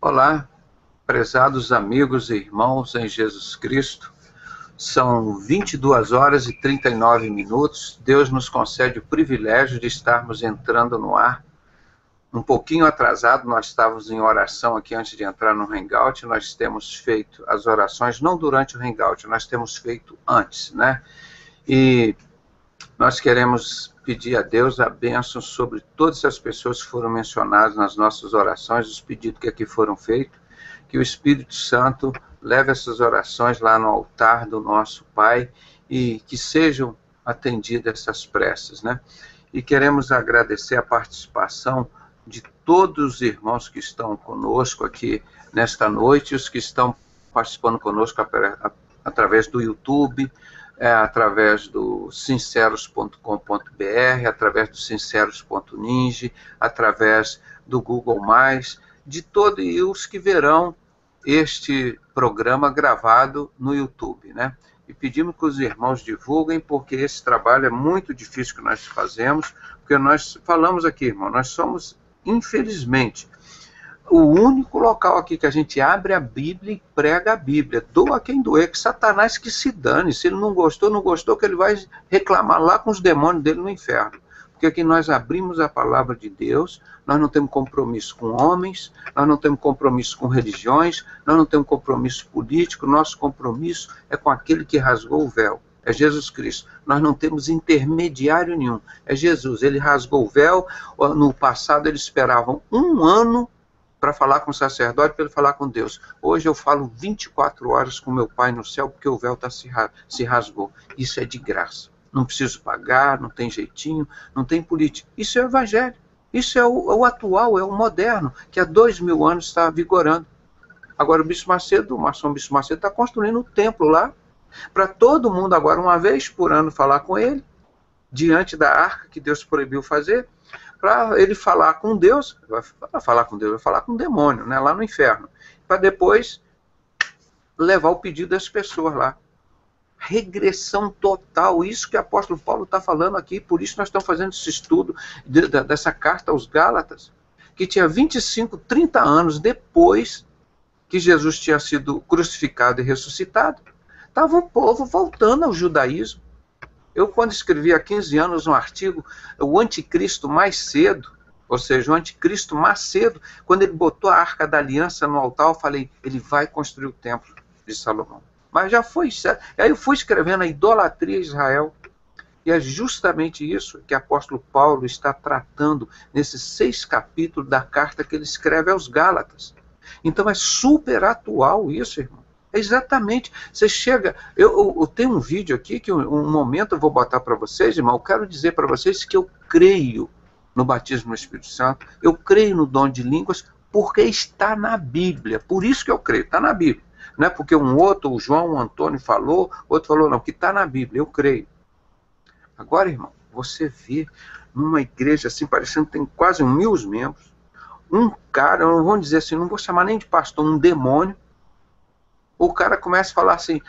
Olá, prezados amigos e irmãos em Jesus Cristo. São 22 horas e 39 minutos. Deus nos concede o privilégio de estarmos entrando no ar. Um pouquinho atrasado, nós estávamos em oração aqui antes de entrar no Hangout. Nós temos feito as orações, não durante o Hangout, nós temos feito antes, né? E nós queremos pedir a Deus a bênção sobre todas as pessoas que foram mencionadas nas nossas orações, os pedidos que aqui foram feitos, que o Espírito Santo leve essas orações lá no altar do nosso Pai e que sejam atendidas essas preces, né? E queremos agradecer a participação de todos os irmãos que estão conosco aqui nesta noite, os que estão participando conosco através do YouTube, através do sinceros.com.br, através do sinceros.ninja, através do Google+, de todos e os que verão este programa gravado no YouTube, né? E pedimos que os irmãos divulguem, porque esse trabalho é muito difícil que nós fazemos, porque nós falamos aqui, irmão, nós somos, infelizmente, o único local aqui que a gente abre a Bíblia e prega a Bíblia. Doa quem doer, que Satanás que se dane. Se ele não gostou, que ele vai reclamar lá com os demônios dele no inferno. Porque aqui nós abrimos a palavra de Deus, nós não temos compromisso com homens, nós não temos compromisso com religiões, nós não temos compromisso político, nosso compromisso é com aquele que rasgou o véu. É Jesus Cristo. Nós não temos intermediário nenhum. É Jesus. Ele rasgou o véu. No passado eles esperavam 1 ano para falar com o sacerdote, para ele falar com Deus. Hoje eu falo 24 horas com meu Pai no céu, porque o véu se rasgou. Isso é de graça. Não preciso pagar, não tem jeitinho, não tem política. Isso é o evangelho. Isso é o atual, é o moderno, que há 2000 anos está vigorando. Agora o Bispo Macedo, o Maçom Bispo Macedo, está construindo um templo lá, para todo mundo agora, uma vez por ano, falar com ele, diante da arca que Deus proibiu fazer, para ele falar com Deus, vai falar com o demônio, né, lá no inferno, para depois levar o pedido das pessoas lá. Regressão total, isso que o apóstolo Paulo está falando aqui, por isso nós estamos fazendo esse estudo dessa carta aos Gálatas, que tinha 25, 30 anos depois que Jesus tinha sido crucificado e ressuscitado. Estava o povo voltando ao judaísmo. Eu, quando escrevi há 15 anos um artigo, o anticristo mais cedo, ou seja, o anticristo mais cedo, quando ele botou a Arca da Aliança no altar, eu falei, ele vai construir o templo de Salomão. Mas já foi certo. Aí eu fui escrevendo a idolatria a Israel, e é justamente isso que o apóstolo Paulo está tratando nesses 6 capítulos da carta que ele escreve aos Gálatas. Então é super atual isso, irmão. Exatamente, você chega, eu tenho um vídeo aqui, que um momento eu vou botar para vocês, irmão, eu quero dizer para vocês que eu creio no batismo no Espírito Santo, eu creio no dom de línguas, porque está na Bíblia, por isso que eu creio, está na Bíblia, não é porque um outro, o João, o Antônio falou, outro falou não, que está na Bíblia, eu creio. Agora, irmão, você vê numa igreja assim, parecendo que tem quase 1000 membros, um cara, eu não vou dizer assim, não vou chamar nem de pastor, um demônio, o cara começa a falar assim,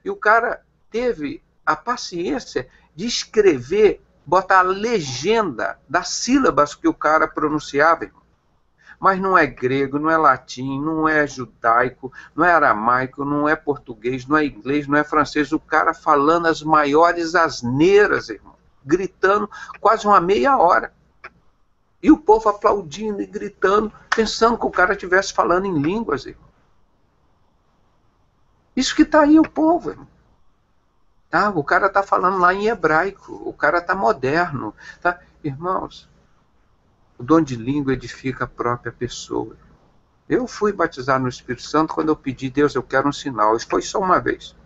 e o cara teve a paciência de escrever, botar a legenda das sílabas que o cara pronunciava, irmão. Mas não é grego, não é latim, não é judaico, não é aramaico, não é português, não é inglês, não é francês, o cara falando as maiores asneiras, irmão, gritando quase uma meia hora. E o povo aplaudindo e gritando, pensando que o cara estivesse falando em línguas, irmão. Isso que está aí o povo, irmão. Tá? O cara está falando lá em hebraico, o cara está moderno. Tá? Irmãos, o dom de língua edifica a própria pessoa. Eu fui batizado no Espírito Santo quando eu pedi, Deus, eu quero um sinal. Isso foi só uma vez.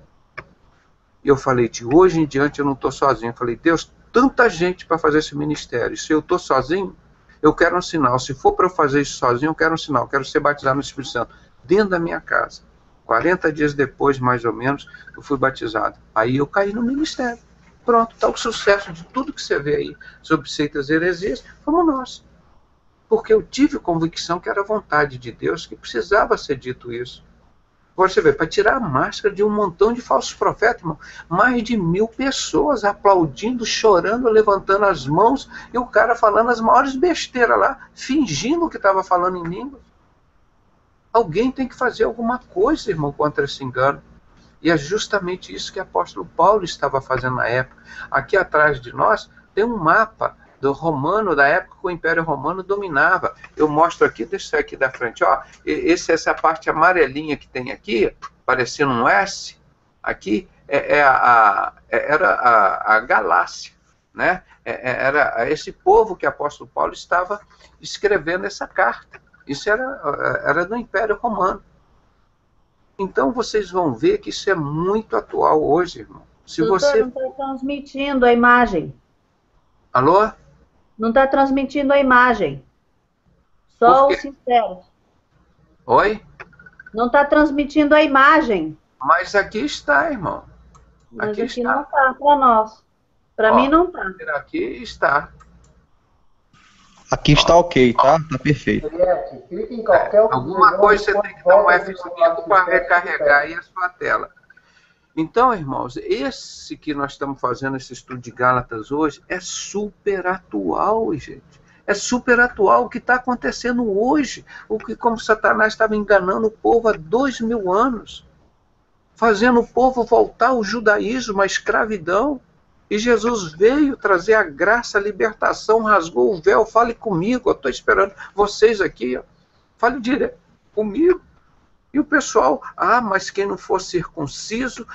E eu falei, de hoje em diante eu não estou sozinho. Eu falei, Deus, tanta gente para fazer esse ministério. Se eu estou sozinho, eu quero um sinal. Se for para eu fazer isso sozinho, eu quero um sinal. Eu quero ser batizado no Espírito Santo dentro da minha casa. 40 dias depois, mais ou menos, eu fui batizado. Aí eu caí no ministério. Pronto, está o sucesso de tudo que você vê aí sobre seitas e heresias, fomos nós. Porque eu tive convicção que era a vontade de Deus, que precisava ser dito isso. Você vê, para tirar a máscara de um montão de falsos profetas, irmão. Mais de 1000 pessoas aplaudindo, chorando, levantando as mãos, e o cara falando as maiores besteiras lá, fingindo que estava falando em língua. Alguém tem que fazer alguma coisa, irmão, contra esse engano. E é justamente isso que o apóstolo Paulo estava fazendo na época. Aqui atrás de nós tem um mapa do romano, da época que o Império Romano dominava. Eu mostro aqui, deixa eu sair aqui da frente, ó, essa parte amarelinha que tem aqui, parecendo um S, aqui era a Galácia, né? Era esse povo que o apóstolo Paulo estava escrevendo essa carta. Isso era do Império Romano. Então vocês vão ver que isso é muito atual hoje, irmão. Se Doutor, você... não está transmitindo a imagem. Alô? Não está transmitindo a imagem. Só os sinceros. Oi? Não está transmitindo a imagem. Mas aqui está, irmão. Mas aqui aqui está. não está para nós. Para mim não está. Aqui está. Aqui está ok, tá? Tá perfeito. Clique em qualquer alguma coisa você tem que dar um F5 para recarregar aí a sua tela. Então, irmãos, esse que nós estamos fazendo, esse estudo de Gálatas hoje, é super atual, gente. É super atual o que está acontecendo hoje. O que, como Satanás estava enganando o povo há 2000 anos. Fazendo o povo voltar ao judaísmo, à escravidão. E Jesus veio trazer a graça, a libertação, rasgou o véu. Fale comigo, eu estou esperando vocês aqui. Ó. Fale direto comigo. E o pessoal, mas quem não for circunciso,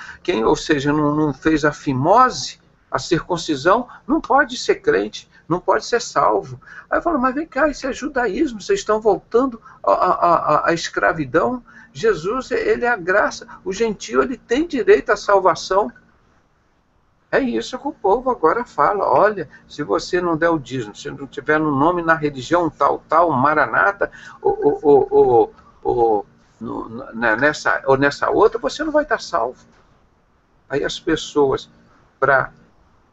ou seja, não fez a fimose, a circuncisão, não pode ser crente, não pode ser salvo. Aí eu falo, mas vem cá, isso é judaísmo, vocês estão voltando à escravidão. Jesus, ele é a graça, o gentio, ele tem direito à salvação. É isso que o povo agora fala, se você não der o dízimo, se não tiver no nome na religião tal, Maranata, nessa outra, você não vai estar salvo. Aí as pessoas, para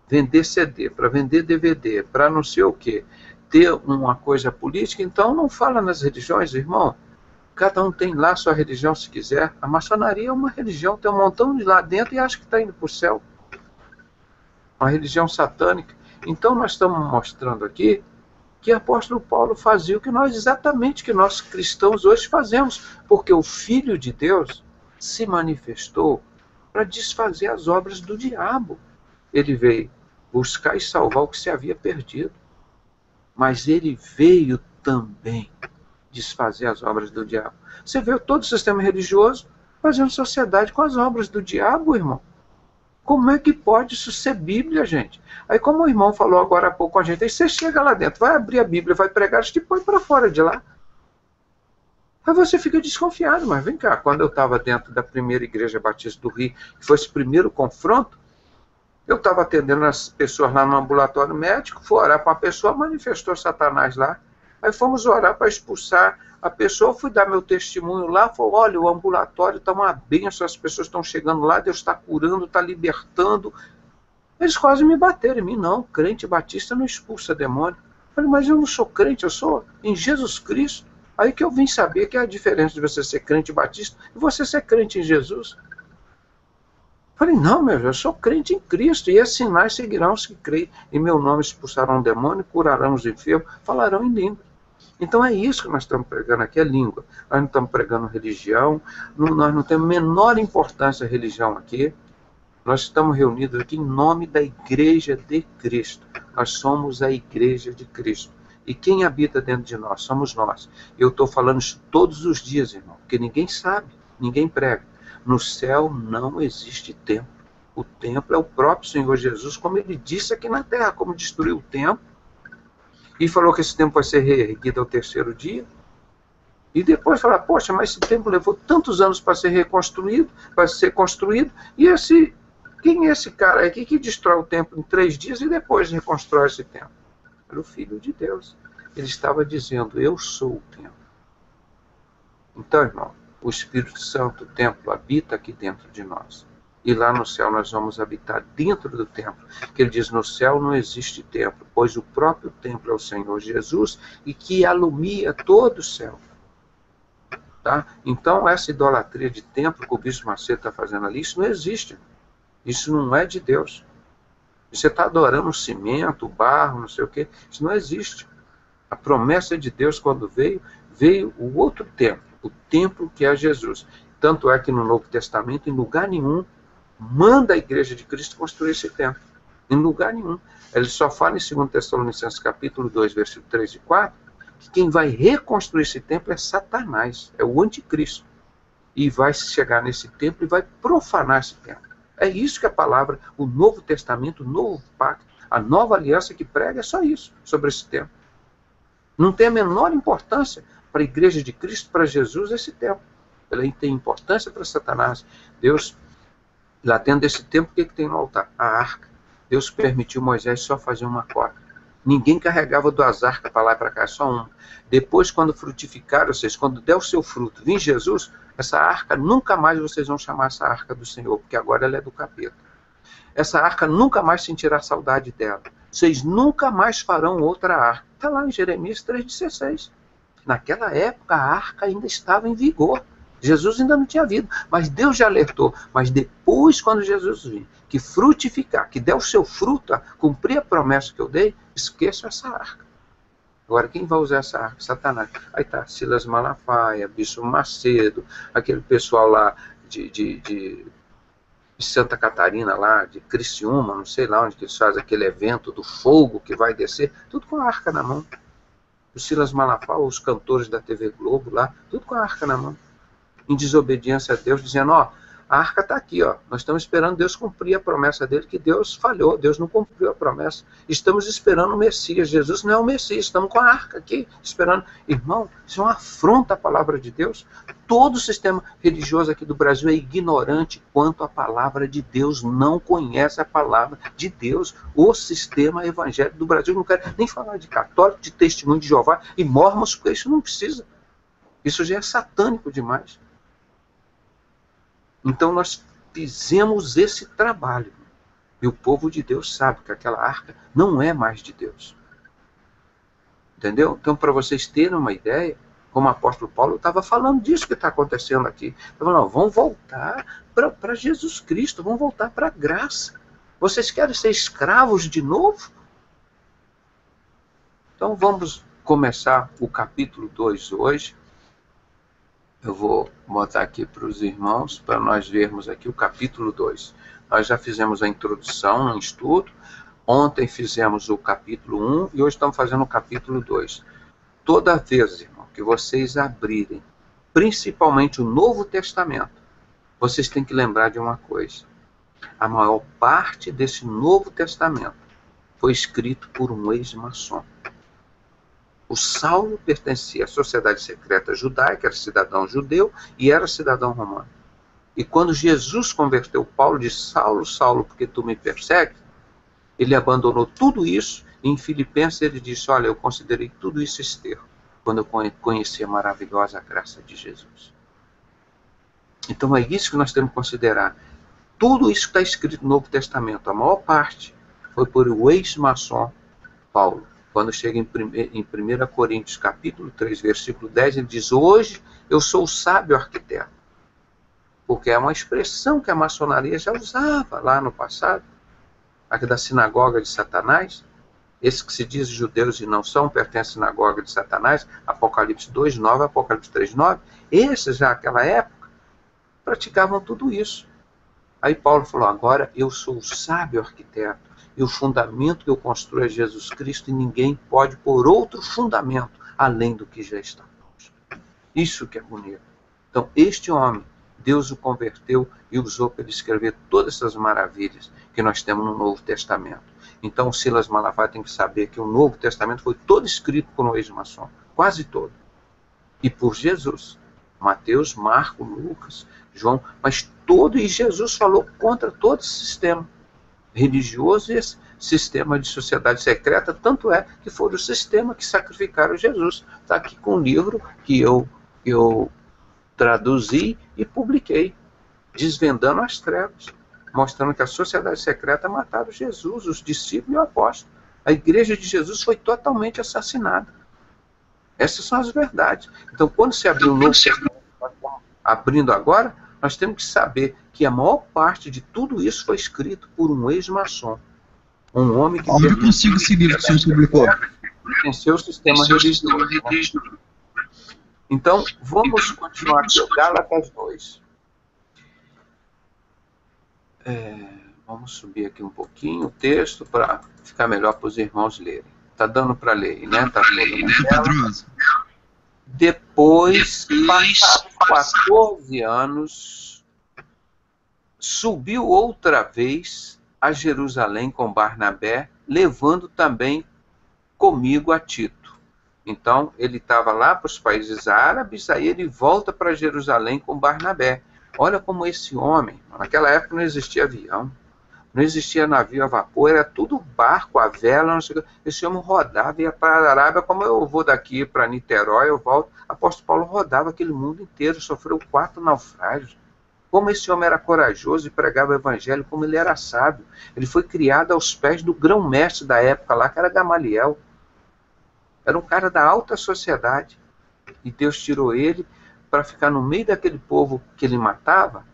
vender CD, para vender DVD, para não sei o quê, ter uma coisa política, então não fala nas religiões, irmão. Cada um tem lá sua religião se quiser. A maçonaria é uma religião, tem um montão de lá dentro e acha que está indo para o céu. Uma religião satânica. Então nós estamos mostrando aqui que o apóstolo Paulo fazia o que exatamente que nós cristãos hoje fazemos, porque o Filho de Deus se manifestou para desfazer as obras do diabo. Ele veio buscar e salvar o que se havia perdido, mas ele veio também desfazer as obras do diabo. Você vê todo o sistema religioso fazendo sociedade com as obras do diabo, irmão. Como é que pode isso ser Bíblia, gente? Aí, como o irmão falou agora há pouco com a gente, aí você chega lá dentro, vai abrir a Bíblia, vai pregar, te põe para fora de lá. Aí você fica desconfiado, mas vem cá, quando eu estava dentro da primeira igreja batista do Rio, que foi esse primeiro confronto, eu estava atendendo as pessoas lá no ambulatório médico, fui orar para uma pessoa, manifestou Satanás lá, aí fomos orar para expulsar a pessoa, fui dar meu testemunho lá, falou, olha, o ambulatório está uma bênção, as pessoas estão chegando lá, Deus está curando, está libertando. Eles quase me bateram em mim, não, crente batista não expulsa demônio. Eu falei, mas eu não sou crente, eu sou em Jesus Cristo. Aí que eu vim saber que é a diferença de você ser crente batista e você ser crente em Jesus. Eu falei, não, meu, eu sou crente em Cristo, e esses sinais seguirão os que creem. Em meu nome expulsarão demônio, curarão os enfermos, falarão em língua. Então é isso que nós estamos pregando aqui, é língua. Nós não estamos pregando religião, nós não temos a menor importância a religião aqui. Nós estamos reunidos aqui em nome da Igreja de Cristo. Nós somos a Igreja de Cristo. E quem habita dentro de nós? Somos nós. Eu estou falando isso todos os dias, irmão, porque ninguém sabe, ninguém prega. No céu não existe templo. O templo é o próprio Senhor Jesus, como ele disse aqui na terra, como destruiu o templo. E falou que esse templo vai ser reerguido ao terceiro dia. E depois falar, poxa, mas esse templo levou tantos anos para ser reconstruído, para ser construído, e quem é esse cara aqui que destrói o templo em 3 dias e depois reconstrói esse templo? Era o Filho de Deus. Ele estava dizendo, eu sou o templo. Então, irmão, o Espírito Santo, o templo, habita aqui dentro de nós. E lá no céu nós vamos habitar dentro do templo. Que ele diz, no céu não existe templo, pois o próprio templo é o Senhor Jesus e que alumia todo o céu. Tá? Então, essa idolatria de templo que o Bispo Macedo está fazendo ali, isso não existe. Isso não é de Deus. Você está adorando o cimento, o barro, não sei o quê. Isso não existe. A promessa de Deus, quando veio o outro templo, o templo que é Jesus. Tanto é que no Novo Testamento, em lugar nenhum, manda a Igreja de Cristo construir esse templo. Em lugar nenhum. Ele só fala em 2 Tessalonicenses capítulo 2, versículo 3 e 4, que quem vai reconstruir esse templo é Satanás, é o anticristo. E vai chegar nesse templo e vai profanar esse templo. É isso que a palavra, o Novo Testamento, o Novo Pacto, a nova aliança que prega é só isso, sobre esse templo. Não tem a menor importância para a Igreja de Cristo, para Jesus, esse templo. Ele tem importância para Satanás. Deus, lá dentro desse templo, o que tem no altar? A arca. Deus permitiu Moisés só fazer uma cópia. Ninguém carregava 2 arcas para lá e para cá, só uma. Depois, quando frutificar, ou seja, quando der o seu fruto, vir Jesus, essa arca, nunca mais vocês vão chamar essa arca do Senhor, porque agora ela é do capeta. Essa arca nunca mais sentirá saudade dela. Vocês nunca mais farão outra arca. Está lá em Jeremias 3,16. Naquela época, a arca ainda estava em vigor. Jesus ainda não tinha vindo, mas Deus já alertou. Mas depois, quando Jesus vir, que frutificar, que der o seu fruto, cumprir a promessa que eu dei, esqueça essa arca. Agora, quem vai usar essa arca? Satanás. Aí está Silas Malafaia, Bispo Macedo, aquele pessoal lá de Santa Catarina, lá de Criciúma, não sei lá onde que eles fazem aquele evento do fogo que vai descer, tudo com a arca na mão. O Silas Malafaia, os cantores da TV Globo lá, tudo com a arca na mão. Em desobediência a Deus, dizendo, ó, a arca está aqui, ó. Nós estamos esperando Deus cumprir a promessa dele, que Deus falhou, Deus não cumpriu a promessa. Estamos esperando o Messias. Jesus não é o Messias, estamos com a arca aqui, esperando. Irmão, isso é uma afronta à palavra de Deus. Todo o sistema religioso aqui do Brasil é ignorante quanto à palavra de Deus, não conhece a palavra de Deus. O sistema evangélico do Brasil, não quero nem falar de católico, de testemunho de Jeová e mormons, porque isso não precisa. Isso já é satânico demais. Então nós fizemos esse trabalho. E o povo de Deus sabe que aquela arca não é mais de Deus. Entendeu? Então, para vocês terem uma ideia, como o apóstolo Paulo estava falando disso que está acontecendo aqui. Ele falou, vamos voltar para Jesus Cristo, vamos voltar para a graça. Vocês querem ser escravos de novo? Então vamos começar o capítulo 2 hoje. Eu vou botar aqui para os irmãos, para nós vermos aqui o capítulo 2. Nós já fizemos a introdução no estudo, ontem fizemos o capítulo 1 e hoje estamos fazendo o capítulo 2. Toda vez, irmão, que vocês abrirem, principalmente o Novo Testamento, vocês têm que lembrar de uma coisa. A maior parte desse Novo Testamento foi escrito por um ex-maçom. O Saulo pertencia à sociedade secreta judaica, era cidadão judeu e era cidadão romano. E quando Jesus converteu Paulo, disse, Saulo, Saulo, porque tu me persegues, ele abandonou tudo isso e em Filipenses ele disse, olha, eu considerei tudo isso esterco, quando eu conheci a maravilhosa graça de Jesus. Então é isso que nós temos que considerar. Tudo isso que está escrito no Novo Testamento, a maior parte, foi por o ex-maçom Paulo. Quando chega em 1 Coríntios capítulo 3, versículo 10, ele diz, hoje eu sou o sábio arquiteto. Porque é uma expressão que a maçonaria já usava lá no passado, aqui da sinagoga de Satanás. Esses que se dizem judeus e não são, pertencem à sinagoga de Satanás, Apocalipse 2:9, Apocalipse 3:9. Esses, já naquela época, praticavam tudo isso. Aí Paulo falou, agora eu sou o sábio arquiteto. E o fundamento que eu construo é Jesus Cristo e ninguém pode pôr outro fundamento além do que já está posto. Isso que é bonito. Então, este homem, Deus o converteu e usou para ele escrever todas essas maravilhas que nós temos no Novo Testamento. Então, o Silas Malafaia tem que saber que o Novo Testamento foi todo escrito por um ex-maçom, quase todo. E por Jesus. Mateus, Marcos, Lucas, João, mas todo, e Jesus falou contra todo esse sistema religioso e esse sistema de sociedade secreta, tanto é que foi o sistema que sacrificaram Jesus. Está aqui com um livro que eu traduzi e publiquei, Desvendando as Trevas, mostrando que a sociedade secreta mataram Jesus, os discípulos e o apóstolo. A igreja de Jesus foi totalmente assassinada. Essas são as verdades. Então, quando se abriu o Novo Testamento, abrindo agora, nós temos que saber que a maior parte de tudo isso foi escrito por um ex-maçom. Um homem que... Onde eu consigo esse livro que o senhor publicou? Tem seu sistema religioso. Né? Então, vamos continuar aqui. Gálatas 2. Vamos subir aqui um pouquinho o texto para ficar melhor para os irmãos lerem. Está dando para ler, né? Tá Depois, passados 14 anos, subiu outra vez a Jerusalém com Barnabé, levando também comigo a Tito. Então, ele estava lá para os países árabes, aí ele volta para Jerusalém com Barnabé. Olha como esse homem, naquela época não existia avião, não existia navio a vapor, era tudo barco, a vela, não sei o que. Esse homem rodava, ia para a Arábia, como eu vou daqui para Niterói, eu volto. Apóstolo Paulo rodava aquele mundo inteiro, sofreu 4 naufrágios. Como esse homem era corajoso e pregava o evangelho, como ele era sábio. Ele foi criado aos pés do grão-mestre da época lá, que era Gamaliel. Era um cara da alta sociedade. E Deus tirou ele para ficar no meio daquele povo que ele matava,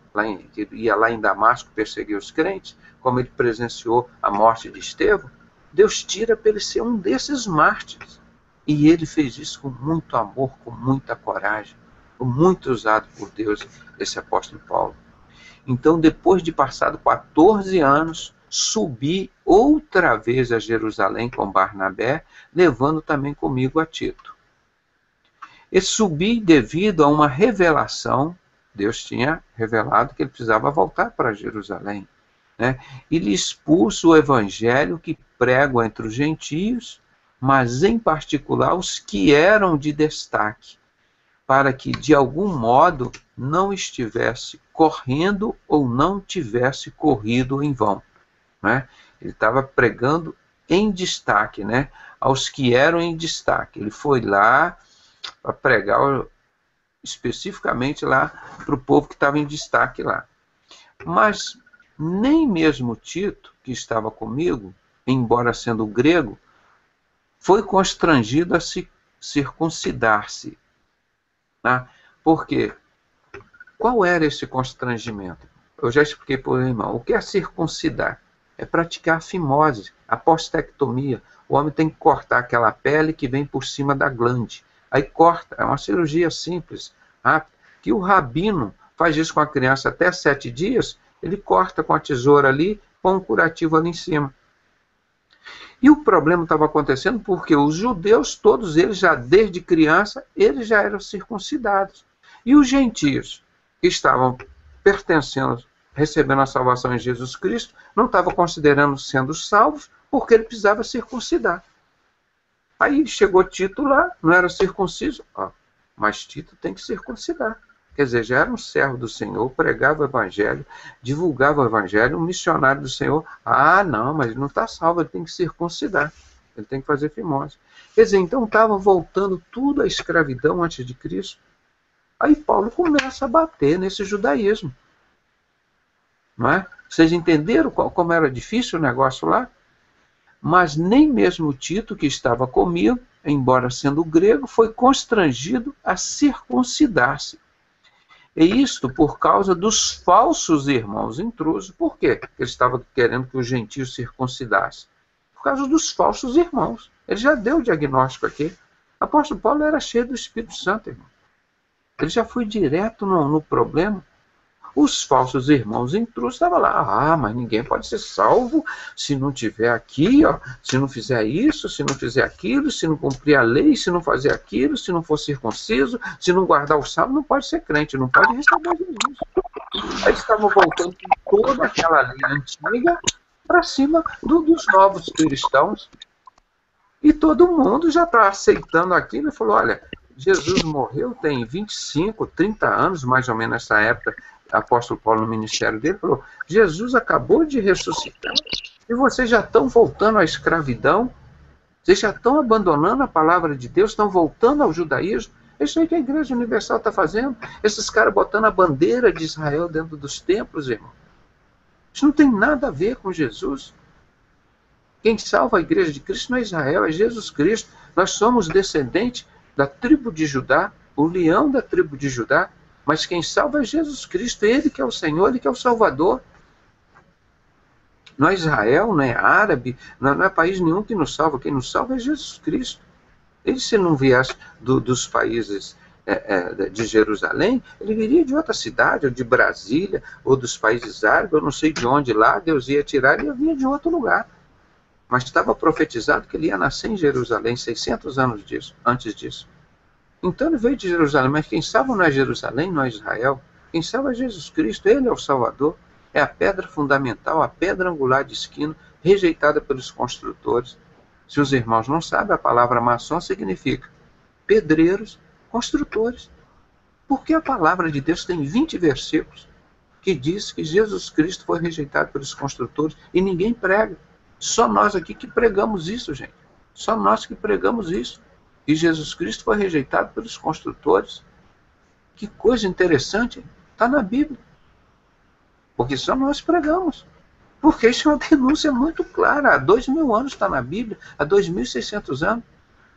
que ia lá em Damasco perseguir os crentes, como ele presenciou a morte de Estevão. Deus tira para ele ser um desses mártires. E ele fez isso com muito amor, com muita coragem. Muito usado por Deus, esse apóstolo Paulo. Então, depois de passado 14 anos, subi outra vez a Jerusalém com Barnabé, levando também comigo a Tito. E subi devido a uma revelação. Deus tinha revelado que ele precisava voltar para Jerusalém, né? E lhe expulso o evangelho que prego entre os gentios, mas em particular os que eram de destaque, para que de algum modo não estivesse correndo ou não tivesse corrido em vão, né? Ele estava pregando em destaque, né? Aos que eram em destaque. Ele foi lá para pregar especificamente lá para o povo que estava em destaque lá. Mas nem mesmo Tito, que estava comigo, embora sendo grego, foi constrangido a se circuncidar-se. Né? Por quê? Qual era esse constrangimento? Eu já expliquei para o irmão. O que é circuncidar? É praticar a fimose, a postectomia. O homem tem que cortar aquela pele que vem por cima da glande. Aí corta, é uma cirurgia simples, rápida, que o rabino faz isso com a criança até 7 dias, ele corta com a tesoura ali, põe um curativo ali em cima. E o problema estava acontecendo porque os judeus, todos eles já desde criança, eles já eram circuncidados. E os gentios, que estavam pertencendo, recebendo a salvação em Jesus Cristo, não estavam considerando sendo salvos porque ele precisava circuncidar. Aí chegou Tito lá, não era circunciso, mas Tito tem que circuncidar. Quer dizer, já era um servo do Senhor, pregava o evangelho, divulgava o evangelho, um missionário do Senhor. Não, mas ele não está salvo, ele tem que circuncidar, ele tem que fazer fimose. Quer dizer, então estava voltando tudo à escravidão antes de Cristo. Aí Paulo começa a bater nesse judaísmo. Não é? Vocês entenderam como era difícil o negócio lá? Mas nem mesmo Tito, que estava comigo, embora sendo grego, foi constrangido a circuncidar-se. E isto por causa dos falsos irmãos intrusos. Por quê? Ele estava querendo que os gentios circuncidassem. Por causa dos falsos irmãos. Ele já deu o diagnóstico aqui. O apóstolo Paulo era cheio do Espírito Santo, irmão. Ele já foi direto no problema. Os falsos irmãos intrusos estavam lá. Mas ninguém pode ser salvo se não tiver aqui, se não fizer isso, se não fizer aquilo, se não cumprir a lei, se não fazer aquilo, se não for circunciso, se não guardar o sábado, não pode ser crente, não pode receber Jesus. Aí estavam voltando com toda aquela lei antiga para cima dos novos cristãos. E todo mundo já está aceitando aquilo e falou, olha, Jesus morreu, tem 25, 30 anos, mais ou menos nessa época, apóstolo Paulo no ministério dele, falou, Jesus acabou de ressuscitar e vocês já estão voltando à escravidão, vocês já estão abandonando a palavra de Deus, estão voltando ao judaísmo. É isso aí que a Igreja Universal está fazendo, esses caras botando a bandeira de Israel dentro dos templos, irmão. Isso não tem nada a ver com Jesus. Quem salva a Igreja de Cristo não é Israel, é Jesus Cristo. Nós somos descendentes da tribo de Judá, o leão da tribo de Judá. Mas quem salva é Jesus Cristo, Ele que é o Senhor, Ele que é o Salvador. Não é Israel, não é árabe, não é país nenhum que nos salva. Quem nos salva é Jesus Cristo. Ele, se não viesse dos países de Jerusalém, ele viria de outra cidade, ou de Brasília, ou dos países árabes, eu não sei de onde lá, Deus ia tirar, ele vinha de outro lugar. Mas estava profetizado que ele ia nascer em Jerusalém, 600 anos antes disso. Então ele veio de Jerusalém, mas quem salva não é Jerusalém, não é Israel. Quem salva é Jesus Cristo, Ele é o Salvador. É a pedra fundamental, a pedra angular de esquina, rejeitada pelos construtores. Se os irmãos não sabem, a palavra maçom significa pedreiros, construtores. Porque a palavra de Deus tem 20 versículos que diz que Jesus Cristo foi rejeitado pelos construtores e ninguém prega. Só nós aqui que pregamos isso, gente. Só nós que pregamos isso. E Jesus Cristo foi rejeitado pelos construtores. Que coisa interessante. Está na Bíblia. Porque só nós pregamos. Porque isso é uma denúncia muito clara. Há 2000 anos está na Bíblia. Há 2600 anos.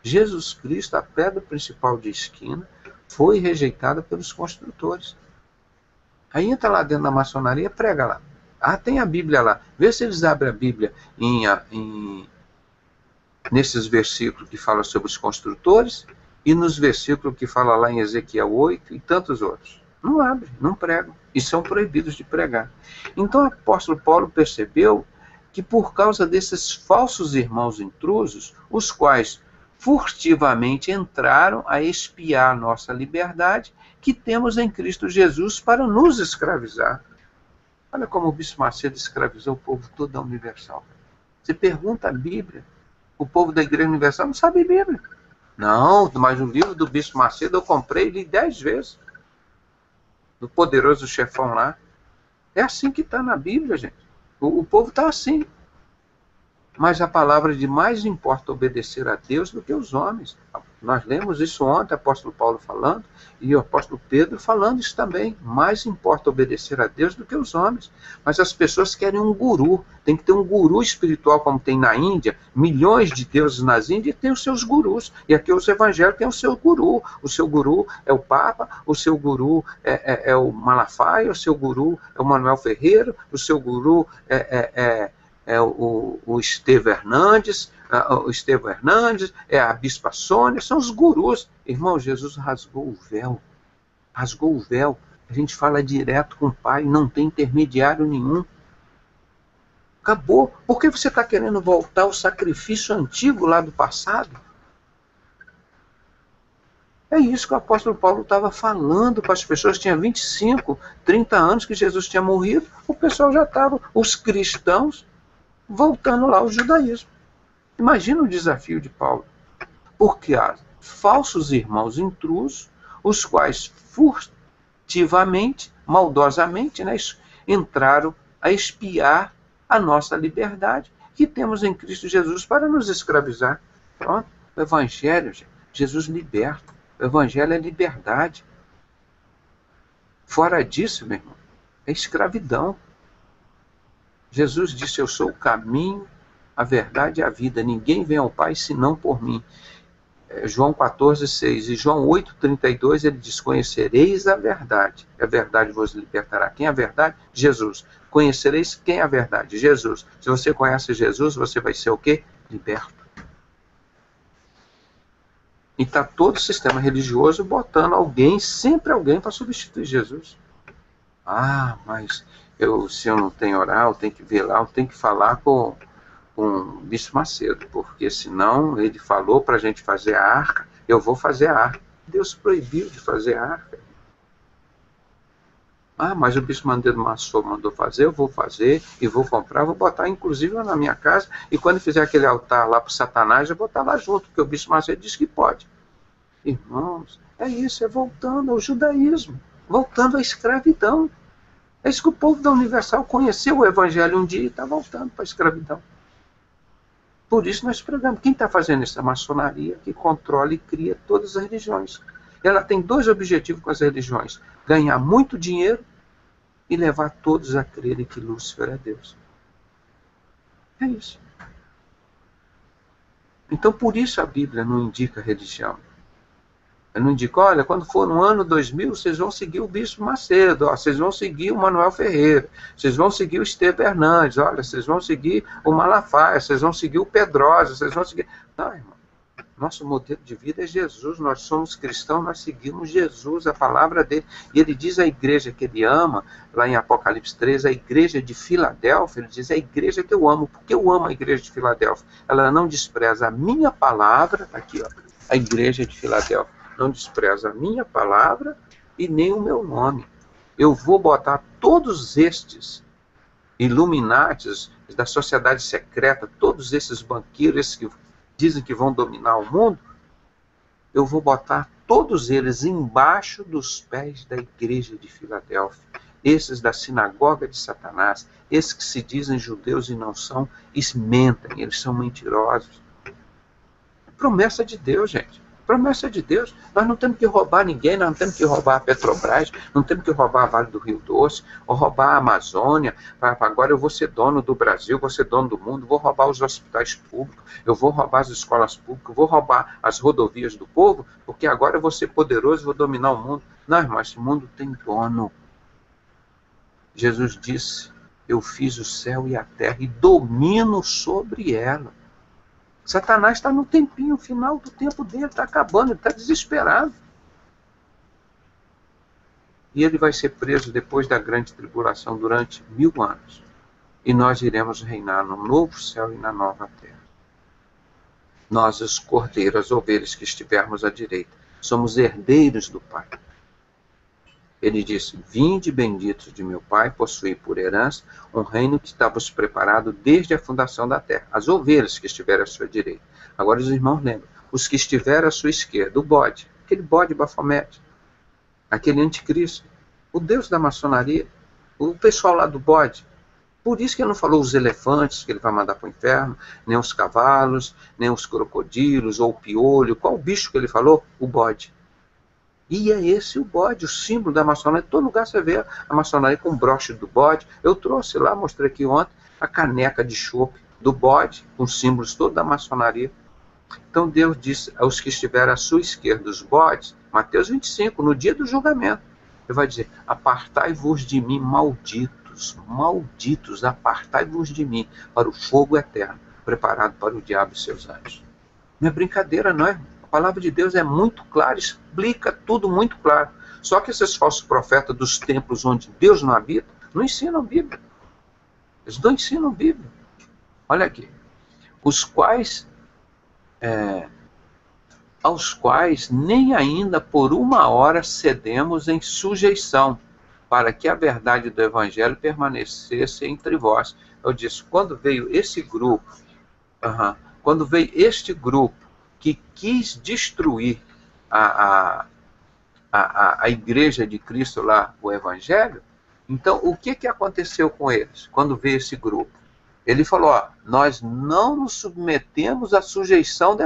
Jesus Cristo, a pedra principal de esquina, foi rejeitada pelos construtores. Aí entra lá dentro da maçonaria, prega lá. Ah, tem a Bíblia lá. Vê se eles abrem a Bíblia nesses versículos que falam sobre os construtores e nos versículos que fala lá em Ezequiel 8 e tantos outros. Não abrem, não pregam. E são proibidos de pregar. Então o apóstolo Paulo percebeu que por causa desses falsos irmãos intrusos, os quais furtivamente entraram a espiar nossa liberdade que temos em Cristo Jesus para nos escravizar. Olha como o Bispo Macedo escravizou o povo todo da Universal. Você pergunta a Bíblia, o povo da Igreja Universal não sabe Bíblia. Não, mas o livro do Bispo Macedo eu comprei e li 10 vezes. Do poderoso chefão lá. É assim que está na Bíblia, gente. O povo está assim. Mas a palavra de mais importa obedecer a Deus do que os homens. Nós lemos isso ontem, o apóstolo Paulo falando, e o apóstolo Pedro falando isso também. Mais importa obedecer a Deus do que os homens. Mas as pessoas querem um guru. Tem que ter um guru espiritual, como tem na Índia. Milhões de deuses nas Índias têm os seus gurus. E aqui os evangélicos têm o seu guru. O seu guru é o Papa, o seu guru é o Malafaia, o seu guru é o Manuel Ferreira, o seu guru é o Estevão Hernandes, é a Bispa Sônia, são os gurus. Irmão, Jesus rasgou o véu. Rasgou o véu. A gente fala direto com o Pai, não tem intermediário nenhum. Acabou. Por que você está querendo voltar ao sacrifício antigo lá do passado? É isso que o apóstolo Paulo estava falando para as pessoas. Tinha 25, 30 anos que Jesus tinha morrido. O pessoal já estava, os cristãos, voltando lá ao judaísmo. Imagina o desafio de Paulo. Porque há falsos irmãos intrusos, os quais furtivamente, maldosamente, entraram a espiar a nossa liberdade que temos em Cristo Jesus para nos escravizar. Pronto. O Evangelho, gente, Jesus liberta. O Evangelho é liberdade. Fora disso, meu irmão, é escravidão. Jesus disse, eu sou o caminho, a verdade e a vida. Ninguém vem ao Pai senão por mim. João 14,6. E João 8,32, ele diz, conhecereis a verdade. A verdade vos libertará. Quem é a verdade? Jesus. Conhecereis quem é a verdade? Jesus. Se você conhece Jesus, você vai ser o quê? Liberto. E está todo o sistema religioso botando sempre alguém para substituir Jesus. Ah, mas se eu não tenho orar, eu tenho que ver lá, eu tenho que falar com o Bispo Macedo, porque senão ele falou para a gente fazer a arca, eu vou fazer a arca. Deus proibiu de fazer a arca. Ah, mas o Bispo Macedo mandou fazer, eu vou fazer, e vou comprar, vou botar inclusive na minha casa, e quando fizer aquele altar lá para o Satanás, eu vou botar lá junto, porque o Bispo Macedo disse que pode. Irmãos, é isso, é voltando ao judaísmo, voltando à escravidão. É isso que o povo da Universal conheceu o Evangelho um dia e está voltando para a escravidão. Por isso nós pregamos. Quem está fazendo isso? A maçonaria, que controla e cria todas as religiões. Ela tem 2 objetivos com as religiões. Ganhar muito dinheiro e levar todos a crerem que Lúcifer é Deus. É isso. Então por isso a Bíblia não indica religião. Ele não indica, olha, quando for no ano 2000, vocês vão seguir o Bispo Macedo, ó, vocês vão seguir o Manuel Ferreira, vocês vão seguir o Esteve Hernandes, olha, vocês vão seguir o Malafaia, vocês vão seguir o Pedrosa, vocês vão seguir... Não, irmão. Nosso modelo de vida é Jesus, nós somos cristãos, nós seguimos Jesus, a palavra dele. E ele diz à igreja que ele ama, lá em Apocalipse 3, a igreja de Filadélfia, ele diz, é a igreja que eu amo. Porque eu amo a igreja de Filadélfia? Ela não despreza a minha palavra, aqui ó, a igreja de Filadélfia, não despreza a minha palavra e nem o meu nome. Eu vou botar todos estes Illuminatis da sociedade secreta, todos esses banqueiros que dizem que vão dominar o mundo, eu vou botar todos eles embaixo dos pés da igreja de Filadélfia. Esses da sinagoga de Satanás, esses que se dizem judeus e não são, eles mentem, eles são mentirosos. Promessa de Deus, gente. Promessa de Deus. Nós não temos que roubar ninguém, nós não temos que roubar a Petrobras, não temos que roubar a Vale do Rio Doce, ou roubar a Amazônia. Agora eu vou ser dono do Brasil, vou ser dono do mundo, vou roubar os hospitais públicos, eu vou roubar as escolas públicas, vou roubar as rodovias do povo, porque agora eu vou ser poderoso, vou dominar o mundo. Não, irmão, esse mundo tem dono. Jesus disse, eu fiz o céu e a terra e domino sobre ela. Satanás está no tempinho final do tempo dele, está acabando, ele está desesperado. E ele vai ser preso depois da grande tribulação durante 1000 anos. E nós iremos reinar no novo céu e na nova terra. Nós, os cordeiros, as ovelhas que estivermos à direita, somos herdeiros do Pai. Ele disse, vinde benditos de meu Pai, possuí por herança um reino que estava-vos preparado desde a fundação da terra. As ovelhas que estiverem à sua direita. Agora os irmãos lembram, os que estiverem à sua esquerda, o bode, aquele bode Bafomete, aquele anticristo, o Deus da maçonaria, o pessoal lá do bode. Por isso que ele não falou os elefantes que ele vai mandar para o inferno, nem os cavalos, nem os crocodilos, ou o piolho. Qual o bicho que ele falou? O bode. E é esse o bode, o símbolo da maçonaria. Em todo lugar você vê a maçonaria com o broche do bode. Eu trouxe lá, mostrei aqui ontem, a caneca de chope do bode, com os símbolos todos da maçonaria. Então Deus disse aos que estiverem à sua esquerda, os bodes, Mateus 25, no dia do julgamento, ele vai dizer, apartai-vos de mim, malditos, malditos, apartai-vos de mim, para o fogo eterno, preparado para o diabo e seus anjos. Não é brincadeira, não é? A palavra de Deus é muito clara, explica tudo muito claro. Só que esses falsos profetas dos templos onde Deus não habita, não ensinam Bíblia. Eles não ensinam Bíblia. Olha aqui. Os quais, aos quais nem ainda por uma hora cedemos em sujeição, para que a verdade do Evangelho permanecesse entre vós. Eu disse, quando veio esse grupo, quando veio este grupo, que quis destruir a igreja de Cristo lá, o Evangelho, então o que aconteceu com eles, quando veio esse grupo? Ele falou, ó, nós não nos submetemos à sujeição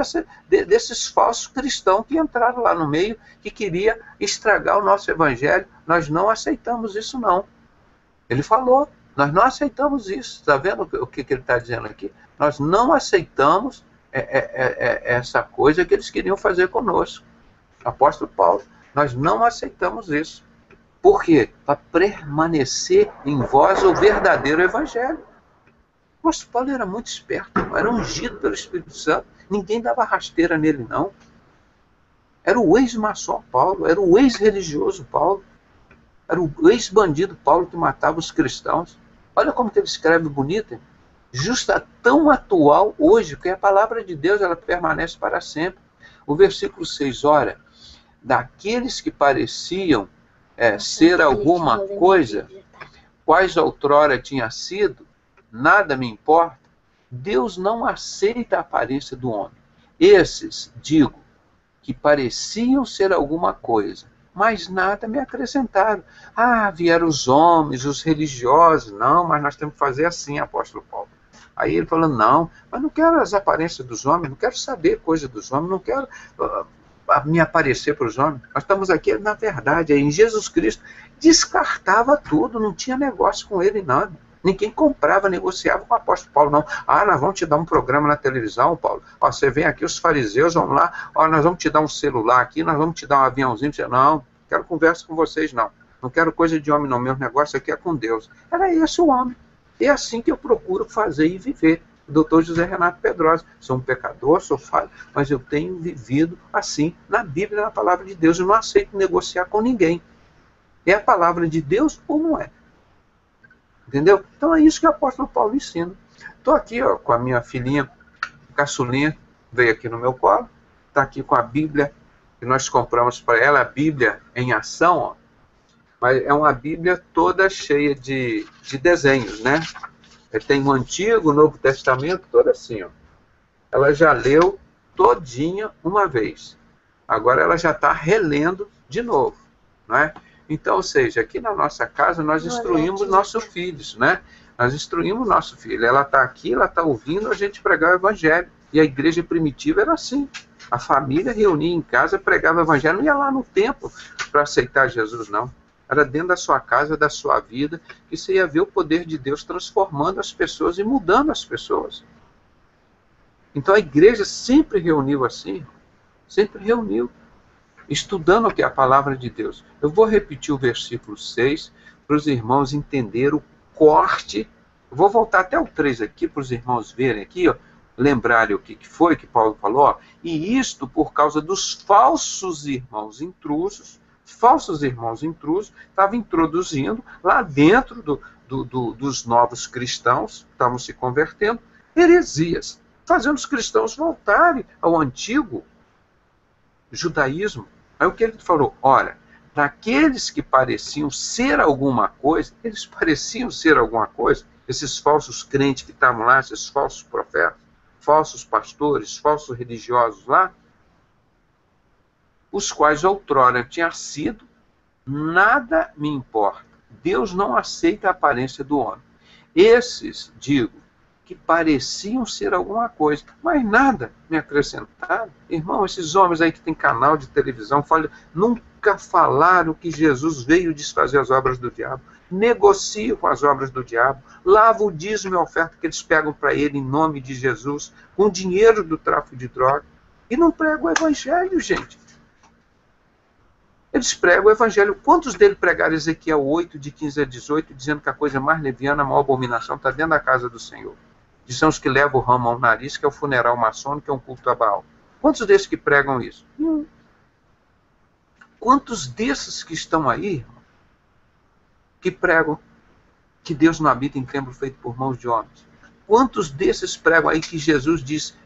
desses falsos cristãos que entraram lá no meio, que queria estragar o nosso Evangelho, nós não aceitamos isso não. Ele falou, nós não aceitamos isso, está vendo o que ele está dizendo aqui? Nós não aceitamos essa coisa que eles queriam fazer conosco. Apóstolo Paulo, nós não aceitamos isso. Por quê? Para permanecer em vós o verdadeiro Evangelho. O apóstolo Paulo era muito esperto, era ungido pelo Espírito Santo, ninguém dava rasteira nele não. Era o ex-maçom Paulo, era o ex-religioso Paulo, era o ex-bandido Paulo que matava os cristãos. Olha como que ele escreve bonito, hein? Justa tão atual hoje, que a palavra de Deus ela permanece para sempre. O versículo 6, ora, daqueles que pareciam ser alguma coisa, quais outrora tinha sido, nada me importa, Deus não aceita a aparência do homem. Esses, digo, que pareciam ser alguma coisa, mas nada me acrescentaram. Ah, vieram os homens, os religiosos, não, mas nós temos que fazer assim, apóstolo Paulo. Aí ele falou, não, mas não quero as aparências dos homens, não quero saber coisa dos homens, não quero me aparecer para os homens. Nós estamos aqui, na verdade, em Jesus Cristo, descartava tudo, não tinha negócio com ele, não. Ninguém comprava, negociava com o apóstolo Paulo, não. Ah, nós vamos te dar um programa na televisão, Paulo. Ó, você vem aqui, os fariseus vão lá, ó, nós vamos te dar um celular aqui, nós vamos te dar um aviãozinho. Não, não quero conversa com vocês, não. Não quero coisa de homem, não. Meu negócio aqui é com Deus. Era esse o homem. É assim que eu procuro fazer e viver. Dr. José Renato Pedrosa. Sou um pecador, sou falho, mas eu tenho vivido assim na Bíblia, na palavra de Deus. Eu não aceito negociar com ninguém. É a palavra de Deus ou não é? Entendeu? Então é isso que o apóstolo Paulo ensina. Estou aqui ó, com a minha filhinha caçulinha, veio aqui no meu colo, está aqui com a Bíblia que nós compramos para ela, a Bíblia em ação, ó. Mas é uma Bíblia toda cheia de desenhos, né? Tem o Antigo, o Novo Testamento, toda assim, ó. Ela já leu todinha uma vez. Agora ela já está relendo de novo, não é? Então, ou seja, aqui na nossa casa nós instruímos nossos filhos, né? Nós instruímos nosso filho. Ela está aqui, ela está ouvindo a gente pregar o Evangelho. E a igreja primitiva era assim. A família reunia em casa, pregava o Evangelho, não ia lá no templo para aceitar Jesus, não. Era dentro da sua casa, da sua vida, que você ia ver o poder de Deus transformando as pessoas e mudando as pessoas. Então a igreja sempre reuniu assim, sempre reuniu, estudando o que é a palavra de Deus. Eu vou repetir o versículo 6 para os irmãos entenderem o corte. Eu vou voltar até o 3 aqui para os irmãos verem aqui, ó, lembrarem o que foi que Paulo falou. Ó, e isto por causa dos falsos irmãos intrusos. Falsos irmãos intrusos estavam introduzindo lá dentro dos novos cristãos, estavam se convertendo, heresias, fazendo os cristãos voltarem ao antigo judaísmo. Aí o que ele falou? Olha, para aqueles que pareciam ser alguma coisa, eles pareciam ser alguma coisa, esses falsos crentes que estavam lá, esses falsos profetas, falsos pastores, falsos religiosos lá, os quais outrora tinha sido, nada me importa. Deus não aceita a aparência do homem. Esses, digo, que pareciam ser alguma coisa, mas nada me acrescentaram. Irmão, esses homens aí que tem canal de televisão, nunca falaram que Jesus veio desfazer as obras do diabo, negociam com as obras do diabo, lavam o dízimo e a oferta que eles pegam para ele em nome de Jesus, com dinheiro do tráfico de droga, e não pregam o evangelho, gente. Eles pregam o evangelho. Quantos deles pregaram Ezequiel 8, de 15 a 18, dizendo que a coisa mais leviana, a maior abominação, está dentro da casa do Senhor? Que são os que levam o ramo ao nariz, que é o funeral maçônico, que é um culto a Baal. Quantos desses que pregam isso? Quantos desses que estão aí, que pregam que Deus não habita em templo feito por mãos de homens? Quantos desses pregam aí que Jesus diz,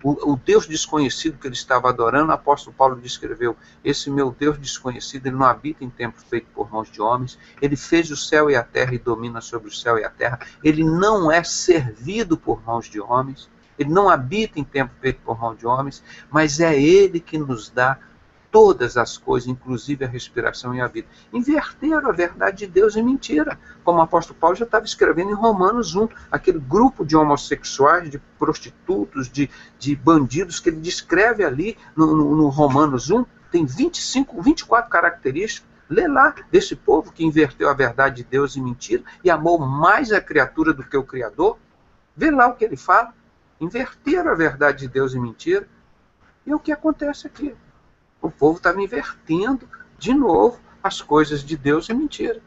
o Deus desconhecido que ele estava adorando, o apóstolo Paulo descreveu, esse meu Deus desconhecido, ele não habita em templo feito por mãos de homens, ele fez o céu e a terra e domina sobre o céu e a terra, ele não é servido por mãos de homens, ele não habita em templo feito por mãos de homens, mas é ele que nos dá todas as coisas, inclusive a respiração e a vida. Inverteram a verdade de Deus em mentira, como o apóstolo Paulo já estava escrevendo em Romanos 1, aquele grupo de homossexuais, de prostitutos, de bandidos que ele descreve ali no Romanos 1, tem 24 características. Lê lá desse povo que inverteu a verdade de Deus em mentira e amou mais a criatura do que o Criador. Vê lá o que ele fala. Inverteram a verdade de Deus em mentira. E é o que acontece aqui. O povo estava invertendo de novo as coisas de Deus em mentira.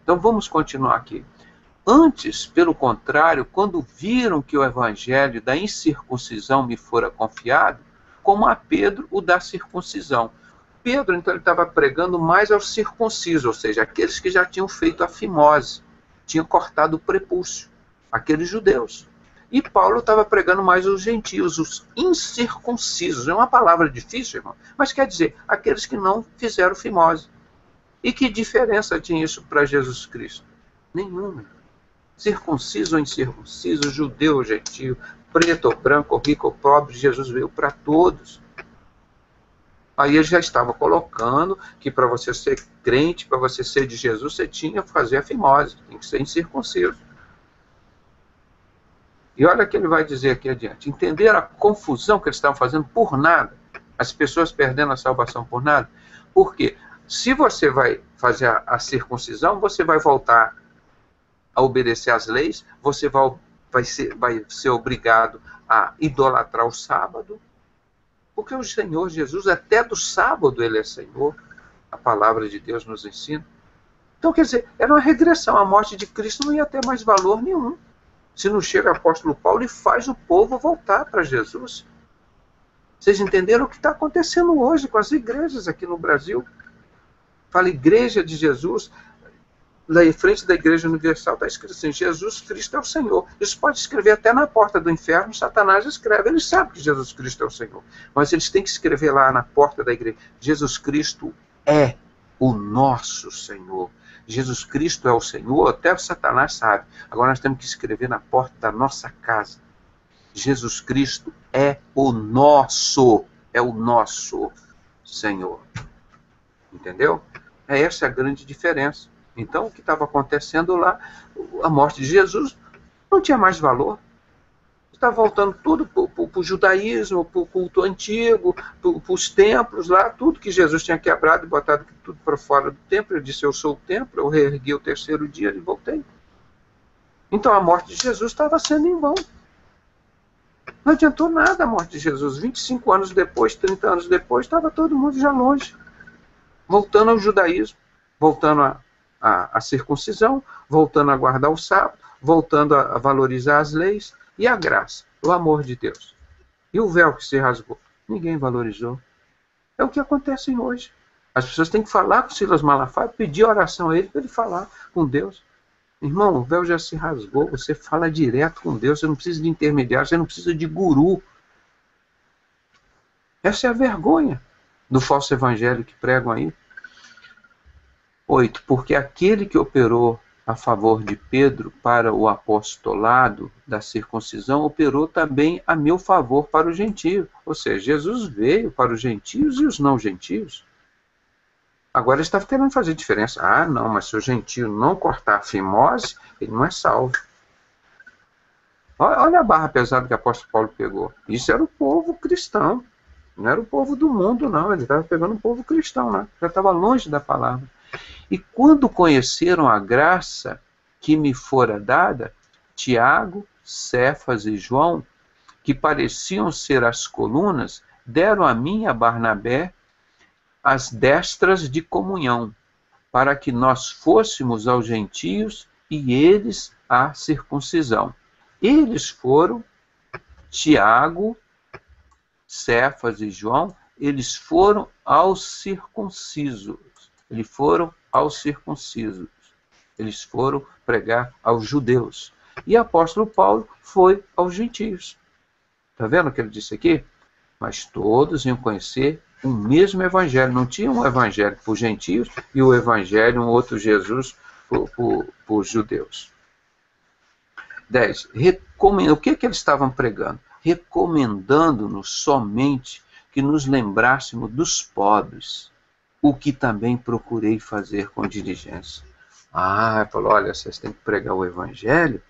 Então vamos continuar aqui. Antes, pelo contrário, quando viram que o evangelho da incircuncisão me fora confiado, como a Pedro o da circuncisão. Pedro, então, ele estava pregando mais aos circuncisos, ou seja, aqueles que já tinham feito a fimose, tinham cortado o prepúcio, aqueles judeus. E Paulo estava pregando mais aos gentios, os incircuncisos. É uma palavra difícil, irmão, mas quer dizer, aqueles que não fizeram fimose. E que diferença tinha isso para Jesus Cristo? Nenhuma. Circunciso ou incircunciso, judeu ou gentio, preto ou branco, rico ou pobre, Jesus veio para todos. Aí ele já estava colocando que para você ser crente, para você ser de Jesus, você tinha que fazer a fimose, tem que ser incircunciso. E olha o que ele vai dizer aqui adiante. Entenderam a confusão que eles estavam fazendo por nada? As pessoas perdendo a salvação por nada? Por quê? Se você vai fazer a circuncisão, você vai voltar a obedecer às leis, você vai ser obrigado a idolatrar o sábado, porque o Senhor Jesus, até do sábado, ele é Senhor. A palavra de Deus nos ensina. Então, quer dizer, era uma regressão. A morte de Cristo não ia ter mais valor nenhum. Se não chega o apóstolo Paulo e faz o povo voltar para Jesus. Vocês entenderam o que está acontecendo hoje com as igrejas aqui no Brasil? Fala Igreja de Jesus, lá em frente da Igreja Universal está escrito assim, Jesus Cristo é o Senhor. Isso pode escrever até na porta do inferno, Satanás escreve, eles sabem que Jesus Cristo é o Senhor. Mas eles têm que escrever lá na porta da igreja, Jesus Cristo é o nosso Senhor. Jesus Cristo é o Senhor, até o Satanás sabe. Agora nós temos que escrever na porta da nossa casa. Jesus Cristo é o nosso Senhor. Entendeu? Essa é a grande diferença. Então, o que estava acontecendo lá, a morte de Jesus, não tinha mais valor. Está voltando tudo para o judaísmo, para o culto antigo, para os templos lá, tudo que Jesus tinha quebrado e botado tudo para fora do templo. Ele disse, eu sou o templo, eu reergui o terceiro dia e voltei. Então, a morte de Jesus estava sendo em vão. Não adiantou nada a morte de Jesus. 25 anos depois, 30 anos depois, estava todo mundo já longe. Voltando ao judaísmo, voltando à circuncisão, voltando a guardar o sábado, voltando a valorizar as leis e a graça, o amor de Deus. E o véu que se rasgou? Ninguém valorizou. É o que acontece hoje. As pessoas têm que falar com Silas Malafaia, pedir oração a ele para ele falar com Deus. Irmão, o véu já se rasgou, você fala direto com Deus, você não precisa de intermediário, você não precisa de guru. Essa é a vergonha do falso evangelho que pregam aí. 8. Porque aquele que operou a favor de Pedro para o apostolado da circuncisão, operou também a meu favor para os gentios. Ou seja, Jesus veio para os gentios e os não gentios. Agora ele estava querendo fazer diferença. Ah, não, mas se o gentio não cortar a fimose, ele não é salvo. Olha a barra pesada que o apóstolo Paulo pegou. Isso era o povo cristão. Não era o povo do mundo, não. Ele estava pegando o povo cristão, né? Já estava longe da palavra. E quando conheceram a graça que me fora dada, Tiago, Cefas e João, que pareciam ser as colunas, deram a mim e a Barnabé as destras de comunhão, para que nós fôssemos aos gentios e eles à circuncisão. Eles foram, Tiago, Cefas e João, eles foram aos circuncisos. Eles foram aos circuncisos. Eles foram pregar aos judeus. E o apóstolo Paulo foi aos gentios. Está vendo o que ele disse aqui? Mas todos iam conhecer o mesmo evangelho. Não tinha um evangelho para os gentios e o evangelho, um outro Jesus para os judeus. 10. O que eles estavam pregando? Recomendando-nos somente que nos lembrássemos dos pobres, o que também procurei fazer com diligência. Falou, olha, vocês têm que pregar o evangelho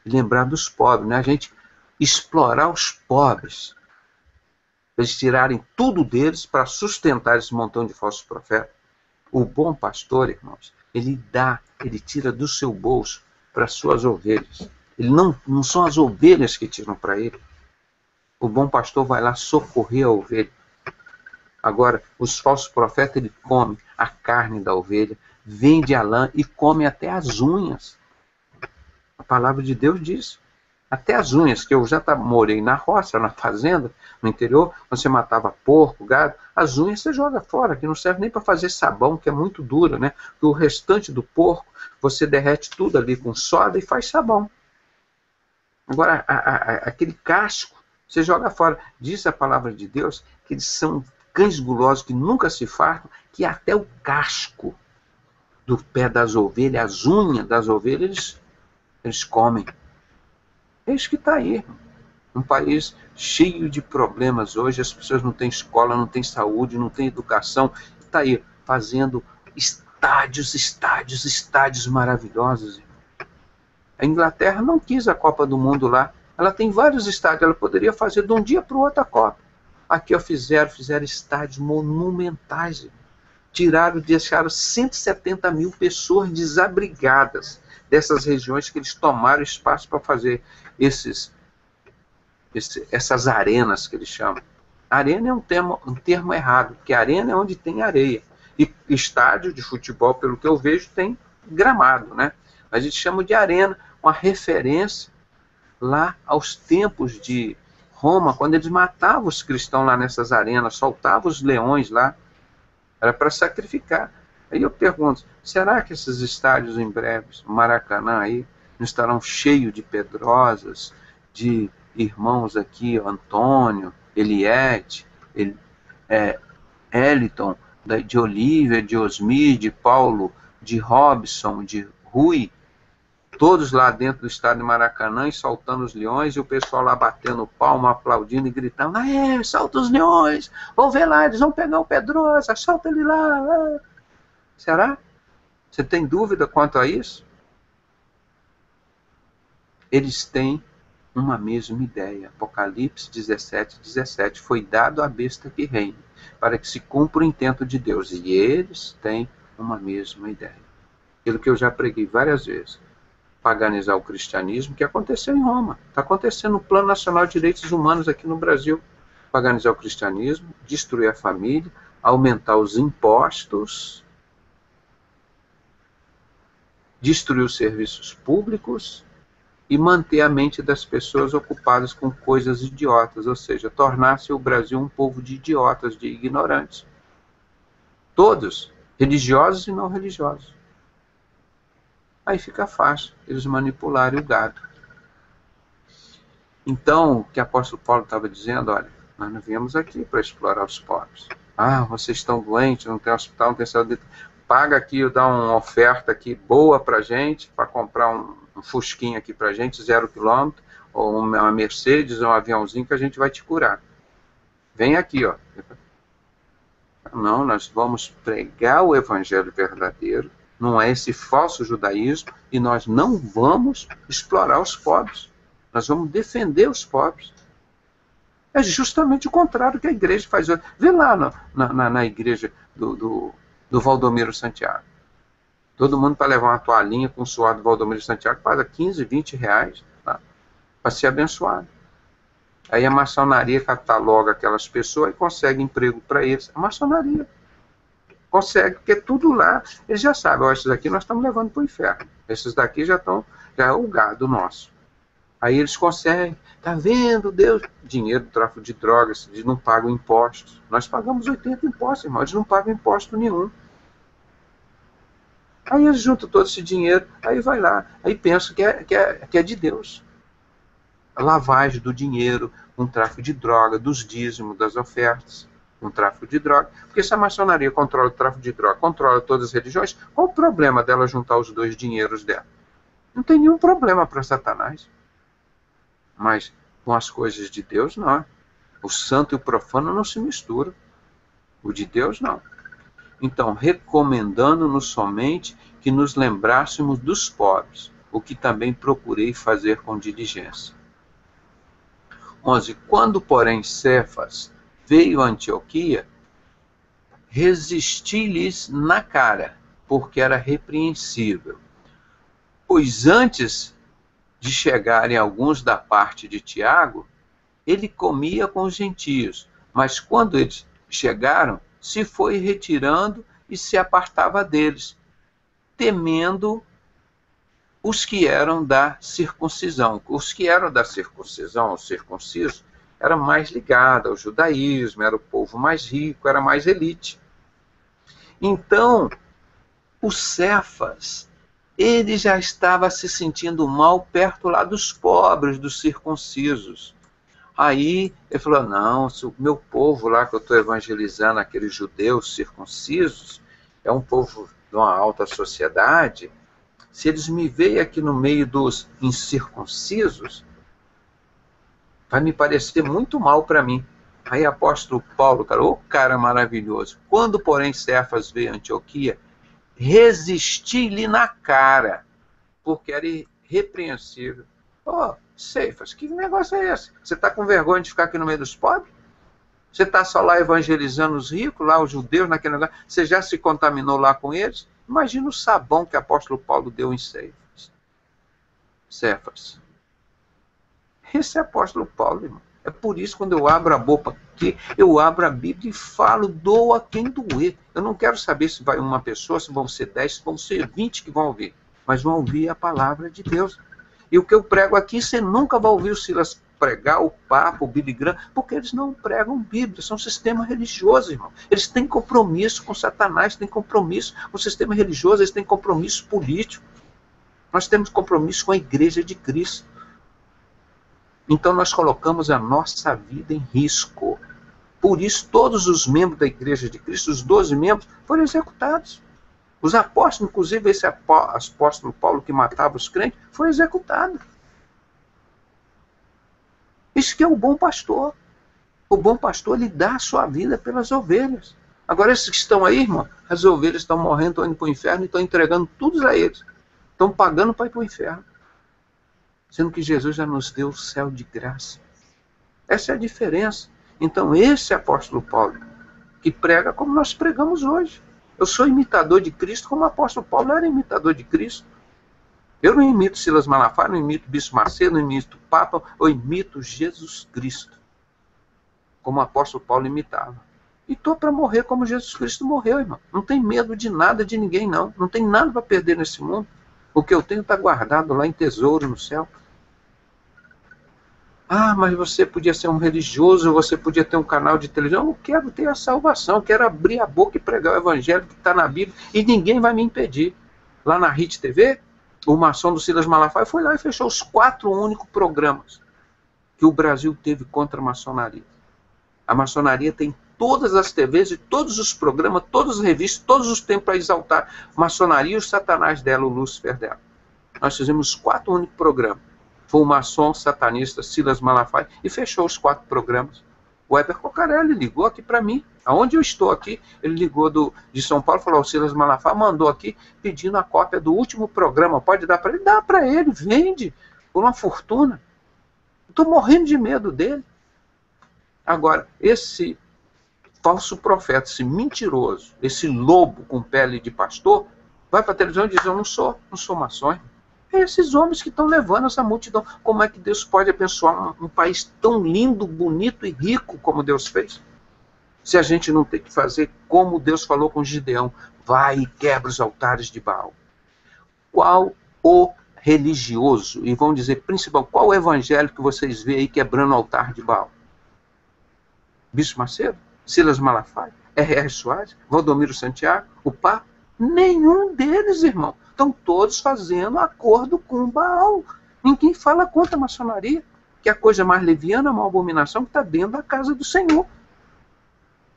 e lembrar dos pobres, né? A gente explorar os pobres, eles tirarem tudo deles para sustentar esse montão de falsos profetas. O bom pastor, irmãos, ele tira do seu bolso para as suas ovelhas. Ele não são as ovelhas que tiram para ele. O bom pastor vai lá socorrer a ovelha. Agora, os falsos profetas, ele come a carne da ovelha, vende a lã e come até as unhas. A palavra de Deus diz. Até as unhas, que eu já morei na roça, na fazenda, no interior, quando você matava porco, gado, as unhas você joga fora, que não serve nem para fazer sabão, que é muito dura, né? Porque o restante do porco, você derrete tudo ali com soda e faz sabão. Agora, aquele casco, você joga fora. Diz a palavra de Deus que eles são cães gulosos que nunca se fartam, que até o casco do pé das ovelhas, as unhas das ovelhas, eles comem. É isso que está aí. Um país cheio de problemas hoje, as pessoas não têm escola, não têm saúde, não têm educação. Está aí, fazendo estádios maravilhosos. A Inglaterra não quis a Copa do Mundo lá. Ela tem vários estádios, ela poderia fazer de um dia para o outro a Copa. Aqui fizeram estádios monumentais. Deixaram 170 mil pessoas desabrigadas. dessas regiões que eles tomaram espaço para fazer essas arenas que eles chamam. Arena é um termo errado, porque arena é onde tem areia. E estádio de futebol, pelo que eu vejo, tem gramado, né? A gente chama de arena, uma referência lá aos tempos de Roma, quando eles matavam os cristãos lá nessas arenas, soltavam os leões lá, era para sacrificar. Aí eu pergunto, será que esses estádios em breve, Maracanã aí, não estarão cheios de pedrosas, de irmãos aqui, Antônio, Eliette, Eliton, de Olívia, de Osmir, de Paulo, de Robson, de Rui, todos lá dentro do estádio de Maracanã, e soltando os leões, e o pessoal lá batendo palma, aplaudindo e gritando, solta os leões, vão ver lá, eles vão pegar o Pedrosa, solta ele lá. Será? Você tem dúvida quanto a isso? Eles têm uma mesma ideia. Apocalipse 17:17, foi dado à besta que reina, para que se cumpra o intento de Deus, e eles têm uma mesma ideia. Aquilo que eu já preguei várias vezes. Paganizar o cristianismo, que aconteceu em Roma. Está acontecendo no Plano Nacional de Direitos Humanos aqui no Brasil. Paganizar o cristianismo, destruir a família, aumentar os impostos, destruir os serviços públicos e manter a mente das pessoas ocupadas com coisas idiotas, ou seja, tornar-se o Brasil um povo de idiotas, de ignorantes. Todos, religiosos e não religiosos. Aí fica fácil eles manipularem o gado. Então, o que o apóstolo Paulo estava dizendo, olha, nós não viemos aqui para explorar os pobres. Vocês estão doentes, não tem hospital, não tem saúde. Paga aqui, dá uma oferta aqui boa para a gente, para comprar um fusquinha aqui para a gente, 0 km, ou uma Mercedes, ou um aviãozinho que a gente vai te curar. Vem aqui, ó. Não, nós vamos pregar o evangelho verdadeiro, não é esse falso judaísmo, e nós não vamos explorar os pobres. Nós vamos defender os pobres. É justamente o contrário que a igreja faz hoje. Vê lá na igreja do Valdomiro Santiago. Todo mundo para levar uma toalhinha com o suor do Valdomiro Santiago paga 15, 20 reais, tá? Para ser abençoado. Aí a maçonaria cataloga aquelas pessoas e consegue emprego para eles. A maçonaria consegue, porque tudo lá, eles já sabem, esses daqui nós estamos levando para o inferno. Esses daqui já é o gado nosso. Aí eles conseguem, tá vendo, Deus, dinheiro do tráfico de drogas, eles não pagam impostos. Nós pagamos 80 impostos, irmão, eles não pagam imposto nenhum. Aí eles juntam todo esse dinheiro, aí vai lá, aí pensam que é de Deus. A lavagem do dinheiro, um tráfico de droga, dos dízimos, das ofertas, um tráfico de droga. Porque se a maçonaria controla o tráfico de droga, controla todas as religiões, qual o problema dela juntar os dois dinheiros dela? Não tem nenhum problema para Satanás. Mas com as coisas de Deus, não. O santo e o profano não se misturam. O de Deus, não. Então, recomendando-nos somente que nos lembrássemos dos pobres, o que também procurei fazer com diligência. 11. Quando, porém, Cefas veio a Antioquia, resisti-lhes na cara, porque era repreensível. Pois antes de chegarem alguns da parte de Tiago, ele comia com os gentios, mas quando eles chegaram, se foi retirando e se apartava deles, temendo os que eram da circuncisão. Os que eram da circuncisão, os circuncisos, eram mais ligados ao judaísmo, era o povo mais rico, era mais elite. Então, o Cefas, ele já estava se sentindo mal perto lá dos pobres, dos circuncisos. Aí ele falou, não, se o meu povo lá que eu estou evangelizando, aqueles judeus circuncisos, é um povo de uma alta sociedade, se eles me veem aqui no meio dos incircuncisos, vai me parecer muito mal para mim. Aí apóstolo Paulo, cara maravilhoso. Quando, porém, Cefas veio a Antioquia, resisti-lhe na cara, porque era irrepreensível. Cefas, que negócio é esse? Você está com vergonha de ficar aqui no meio dos pobres? Você está só lá evangelizando os ricos, lá os judeus, naquele negócio? Você já se contaminou lá com eles? Imagina o sabão que o apóstolo Paulo deu em Cefas. Cefas. Esse é apóstolo Paulo, irmão. É por isso, quando eu abro a boca aqui, eu abro a Bíblia e falo, doa quem doer. Eu não quero saber se vai uma pessoa, se vão ser 10, se vão ser 20 que vão ouvir. Mas vão ouvir a palavra de Deus. E o que eu prego aqui, você nunca vai ouvir o Silas pregar, o Papa, o Billy Graham, porque eles não pregam Bíblia, são um sistema religioso, irmão. Eles têm compromisso com Satanás, têm compromisso com o sistema religioso, eles têm compromisso político. Nós temos compromisso com a Igreja de Cristo. Então nós colocamos a nossa vida em risco. Por isso todos os membros da Igreja de Cristo, os 12 membros, foram executados. Os apóstolos, inclusive esse apóstolo Paulo que matava os crentes, foi executado. Isso que é o bom pastor. O bom pastor, ele dá a sua vida pelas ovelhas. Agora esses que estão aí, irmão, as ovelhas estão morrendo, estão indo para o inferno e estão entregando tudo a eles. Estão pagando para ir para o inferno. Sendo que Jesus já nos deu o céu de graça. Essa é a diferença. Então esse apóstolo Paulo, que prega como nós pregamos hoje. Eu sou imitador de Cristo como o apóstolo Paulo era imitador de Cristo. Eu não imito Silas Malafaia, não imito Bispo Macedo, não imito o Papa, eu imito Jesus Cristo. Como o apóstolo Paulo imitava. E estou para morrer como Jesus Cristo morreu, irmão. Não tem medo de nada, de ninguém, não. Não tem nada para perder nesse mundo. O que eu tenho está guardado lá em tesouro no céu. Ah, mas você podia ser um religioso, você podia ter um canal de televisão. Eu não quero ter a salvação, eu quero abrir a boca e pregar o evangelho que está na Bíblia e ninguém vai me impedir. Lá na RIT TV, o maçom do Silas Malafaia foi lá e fechou os 4 únicos programas que o Brasil teve contra a maçonaria. A maçonaria tem todas as TVs e todos os programas, todas as revistas, todos os tempos para exaltar a maçonaria e o satanás dela, o Lúcifer dela. Nós fizemos 4 únicos programas. Foi o maçom satanista Silas Malafaia e fechou os 4 programas. O Weber Cocarelli ligou aqui para mim. Aonde eu estou aqui, ele ligou de São Paulo, falou, o Silas Malafaia mandou aqui pedindo a cópia do último programa. Pode dar para ele? Dá para ele, vende por uma fortuna. Estou morrendo de medo dele. Agora, esse falso profeta, esse mentiroso, esse lobo com pele de pastor, vai para a televisão e diz, eu não sou maçom. É esses homens que estão levando essa multidão. Como é que Deus pode abençoar um país tão lindo, bonito e rico como Deus fez? Se a gente não tem que fazer como Deus falou com Gideão, vai e quebra os altares de Baal. Qual o religioso, e vão dizer, principal, qual o evangelho que vocês veem aí quebrando o altar de Baal? Bispo Macedo? Silas Malafaia? R.R. Soares? Valdomiro Santiago? O Papa? Nenhum deles, irmão. Estão todos fazendo acordo com Baal. Ninguém fala contra a maçonaria, que é a coisa mais leviana, uma abominação que está dentro da casa do Senhor.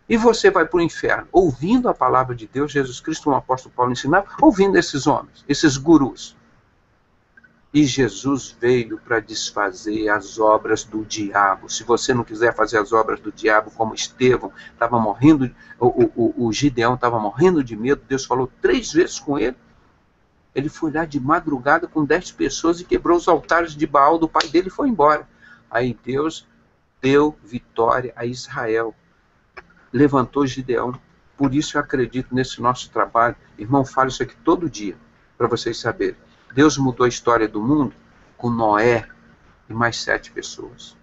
E você vai para o inferno, ouvindo a palavra de Deus, Jesus Cristo, como o apóstolo Paulo ensinava, ouvindo esses homens, esses gurus. E Jesus veio para desfazer as obras do diabo. Se você não quiser fazer as obras do diabo, como Estevão estava morrendo, o Gideão estava morrendo de medo, Deus falou 3 vezes com ele. Ele foi lá de madrugada com 10 pessoas e quebrou os altares de Baal do pai dele e foi embora. Aí Deus deu vitória a Israel. Levantou Gideão. Por isso eu acredito nesse nosso trabalho. Irmão, falo isso aqui todo dia, para vocês saberem. Deus mudou a história do mundo com Noé e mais 7 pessoas.